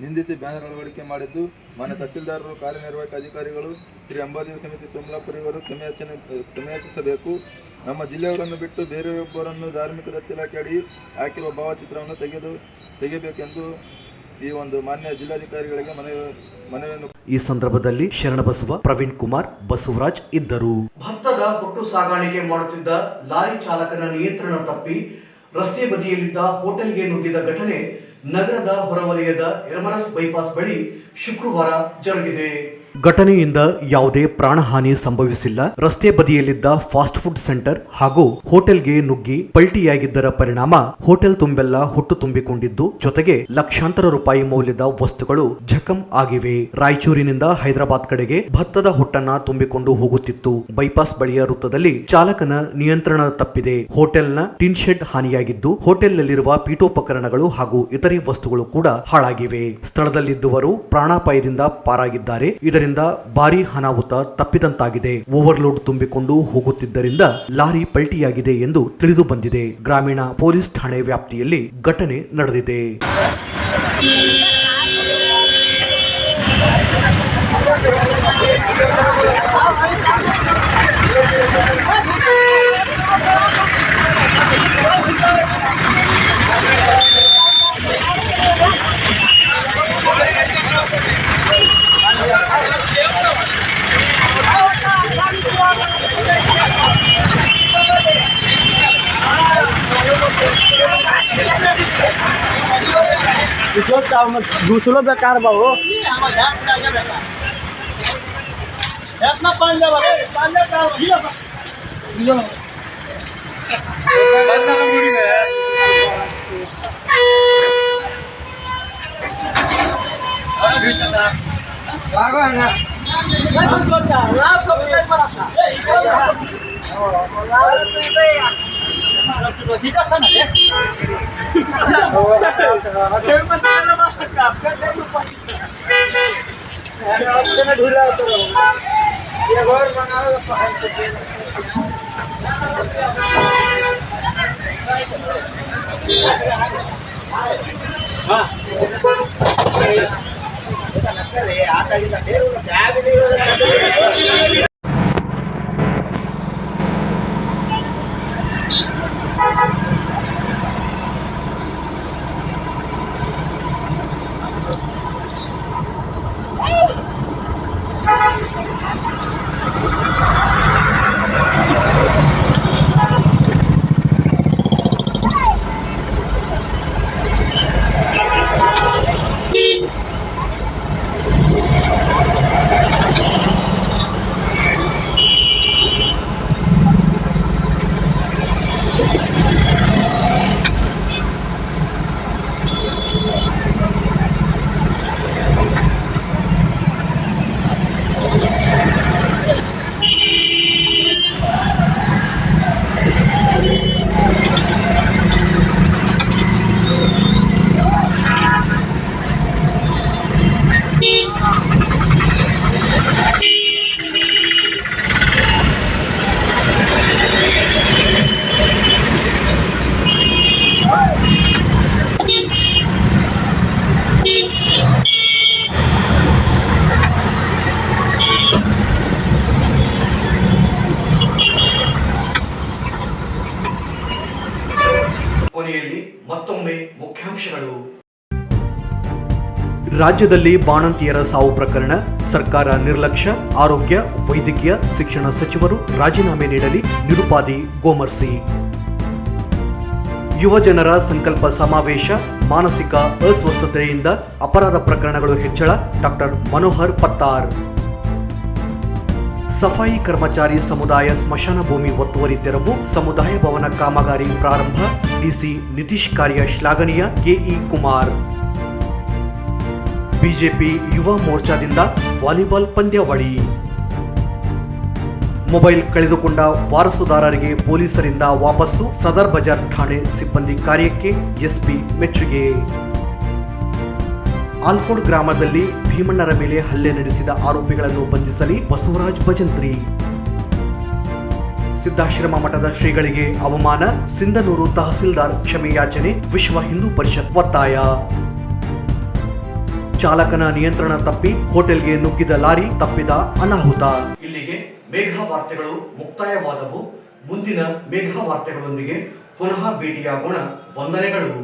ನಿಂದಿಸಿ ಬ್ಯಾನರ್ ಅಳವಡಿಕೆ ಮಾಡಿದ್ದು ಮಾನ್ಯ ತಹಸೀಲ್ದಾರರು, ಕಾರ್ಯನಿರ್ವಾಹಕ ಅಧಿಕಾರಿಗಳು, ಶ್ರೀ ಅಂಬಾದೇವಿ ಸಮಿತಿ ಸೋಮಲಾಪುರ ಇವರು ಕ್ಷಮೆಯಾಚಿಸಬೇಕು. ನಮ್ಮ ಜಿಲ್ಲೆಯವರನ್ನು ಬಿಟ್ಟು ಬೇರೆಯೊಬ್ಬರನ್ನು ಧಾರ್ಮಿಕ ದತ್ತಿ ಇಲಾಖೆ ಅಡಿ ಹಾಕಿರುವ ಭಾವಚಿತ್ರವನ್ನು ತೆಗೆಯಬೇಕೆಂದು ಈ ಒಂದು ಮಾನ್ಯ ಜಿಲ್ಲಾಧಿಕಾರಿಗಳಿಗೆ ಮನವಿಯನ್ನು. ಈ ಸಂದರ್ಭದಲ್ಲಿ ಶರಣಬಸವ, ಪ್ರವೀಣ್ ಕುಮಾರ್, ಬಸವರಾಜ್ ಇದ್ದರು. ಭತ್ತದ ಹೊಟ್ಟು ಸಾಗಾಣಿಕೆ ಮಾಡುತ್ತಿದ್ದ ಲಾರಿ ಚಾಲಕನ ನಿಯಂತ್ರಣ ತಪ್ಪಿ ರಸ್ತೆ ಬದಿಯಲ್ಲಿದ್ದ ಹೋಟೆಲ್ಗೆ ನುಗ್ಗಿದ ಘಟನೆ ನಗರದ ಹೊರವಲಯದ ಎರ್ಮರಸ್ ಬೈಪಾಸ್ ಬಳಿ ಶುಕ್ರವಾರ ಜರುಗಿದೆ. ಘಟನೆಯಿಂದ ಯಾವುದೇ ಪ್ರಾಣಹಾನಿ ಸಂಭವಿಸಿಲ್ಲ. ರಸ್ತೆ ಬದಿಯಲ್ಲಿದ್ದ ಫಾಸ್ಟ್ ಫುಡ್ ಸೆಂಟರ್ ಹಾಗೂ ಹೋಟೆಲ್ಗೆ ನುಗ್ಗಿ ಪಲ್ಟಿಯಾಗಿದ್ದರ ಪರಿಣಾಮ ಹೋಟೆಲ್ ತುಂಬೆಲ್ಲ ಹೊಟ್ಟು ತುಂಬಿಕೊಂಡಿದ್ದು, ಜೊತೆಗೆ ಲಕ್ಷಾಂತರ ರೂಪಾಯಿ ಮೌಲ್ಯದ ವಸ್ತುಗಳು ಜಖಂ ಆಗಿವೆ. ರಾಯಚೂರಿನಿಂದ ಹೈದರಾಬಾದ್ ಕಡೆಗೆ ಭತ್ತದ ಹೊಟ್ಟನ್ನ ತುಂಬಿಕೊಂಡು ಹೋಗುತ್ತಿತ್ತು. ಬೈಪಾಸ್ ಬಳಿಯ ವೃತ್ತದಲ್ಲಿ ಚಾಲಕನ ನಿಯಂತ್ರಣ ತಪ್ಪಿದೆ. ಹೋಟೆಲ್ನ ಟಿನ್ ಶೆಡ್ ಹಾನಿಯಾಗಿದ್ದು, ಹೋಟೆಲ್ನಲ್ಲಿರುವ ಪೀಠೋಪಕರಣಗಳು ಹಾಗೂ ಇತರೆ ವಸ್ತುಗಳು ಕೂಡ ಹಾಳಾಗಿವೆ. ಸ್ಥಳದಲ್ಲಿದ್ದುವರು ಪ್ರಾಣಾಪಾಯದಿಂದ ಪಾರಾಗಿದ್ದಾರೆ. ಇದರಿಂದ ಭಾರಿ ಅನಾಹುತ ತಪ್ಪಿದಂತಾಗಿದೆ. ಓವರ್ಲೋಡ್ ತುಂಬಿಕೊಂಡು ಹೋಗುತ್ತಿದ್ದರಿಂದ ಲಾರಿ ಪಲ್ಟಿಯಾಗಿದೆ ಎಂದು ತಿಳಿದು ಬಂದಿದೆ. ಗ್ರಾಮೀಣ ಪೊಲೀಸ್ ಠಾಣೆ ವ್ಯಾಪ್ತಿಯಲ್ಲಿ ಘಟನೆ ನಡೆದಿದೆ. दूसरों बेकार बाबू ಕೊನೆಯಲ್ಲಿ ಮತ್ತೊಮ್ಮೆ ಮುಖ್ಯಾಂಶಗಳು. ರಾಜ್ಯದಲ್ಲಿ ಬಾಣಂತಿಯರ ಸಾವು ಪ್ರಕರಣ, ಸರ್ಕಾರ ನಿರ್ಲಕ್ಷ್ಯ, ಆರೋಗ್ಯ ವೈದ್ಯಕೀಯ ಶಿಕ್ಷಣ ಸಚಿವರು ರಾಜೀನಾಮೆ ನೀಡಲಿ, ನಿರುಪಾದಿ ಗೋಮರ್ಸಿ. ಯುವ ಜನರ ಸಂಕಲ್ಪ ಸಮಾವೇಶ, ಮಾನಸಿಕ ಅಸ್ವಸ್ಥತೆಯಿಂದ ಅಪರಾಧ ಪ್ರಕರಣಗಳು ಹೆಚ್ಚಳ, ಡಾಕ್ಟರ್ ಮನೋಹರ್ ಪತ್ತಾರ್. ಸಫಾಯಿ ಕರ್ಮಚಾರಿ ಸಮುದಾಯ ಸ್ಮಶಾನ ಭೂಮಿ ಒತ್ತುವರಿ ತೆರವು, ಸಮುದಾಯ ಭವನ ಕಾಮಗಾರಿ ಪ್ರಾರಂಭ, ಡಿಸಿ ನಿತೀಶ್ ಕಾರ್ಯ ಶ್ಲಾಘನೀಯ, ಕೆಇ ಕುಮಾರ್. ಬಿಜೆಪಿ ಯುವ ಮೋರ್ಚಾದಿಂದ ವಾಲಿಬಾಲ್ ಪಂದ್ಯಾವಳಿ. ಮೊಬೈಲ್ ಕಳೆದುಕೊಂಡ ವಾರಸುದಾರರಿಗೆ ಪೊಲೀಸರಿಂದ ವಾಪಸ್ಸು, ಸದರ್ ಬಜಾರ್ ಠಾಣೆ ಸಿಬ್ಬಂದಿ ಕಾರ್ಯಕ್ಕೆ ಎಸ್ಪಿ ಮೆಚ್ಚುಗೆ. ಆಲ್ಕೋಡ್ ಗ್ರಾಮದಲ್ಲಿ ಭೀಮಣ್ಣರ ಮೇಲೆ ಹಲ್ಲೆ ನಡೆಸಿದ ಆರೋಪಿಗಳನ್ನು ಬಂಧಿಸಲಿ, ಬಸವರಾಜ್ ಭಜಂತ್ರಿ. ಸಿದ್ದಾಶ್ರಮ ಮಠದ ಶ್ರೀಗಳಿಗೆ ಅವಮಾನ, ಸಿಂಧನೂರು ತಹಸೀಲ್ದಾರ್ ಕ್ಷಮೆಯಾಚನೆ, ವಿಶ್ವ ಹಿಂದೂ ಪರಿಷತ್ ಒತ್ತಾಯ. ಚಾಲಕನ ನಿಯಂತ್ರಣ ತಪ್ಪಿ ಹೋಟೆಲ್ಗೆ ನುಗ್ಗಿದ ಲಾರಿ, ತಪ್ಪಿದ ಅನಾಹುತ. ಇಲ್ಲಿಗೆ ಮೇಘ ವಾರ್ತೆಗಳು ಮುಕ್ತಾಯವಾದವು. ಮುಂದಿನ ಮೇಘ ವಾರ್ತೆಗಳೊಂದಿಗೆ ಪುನಃ ಭೇಟಿಯಾಗೋಣ. ವಂದನೆಗಳು.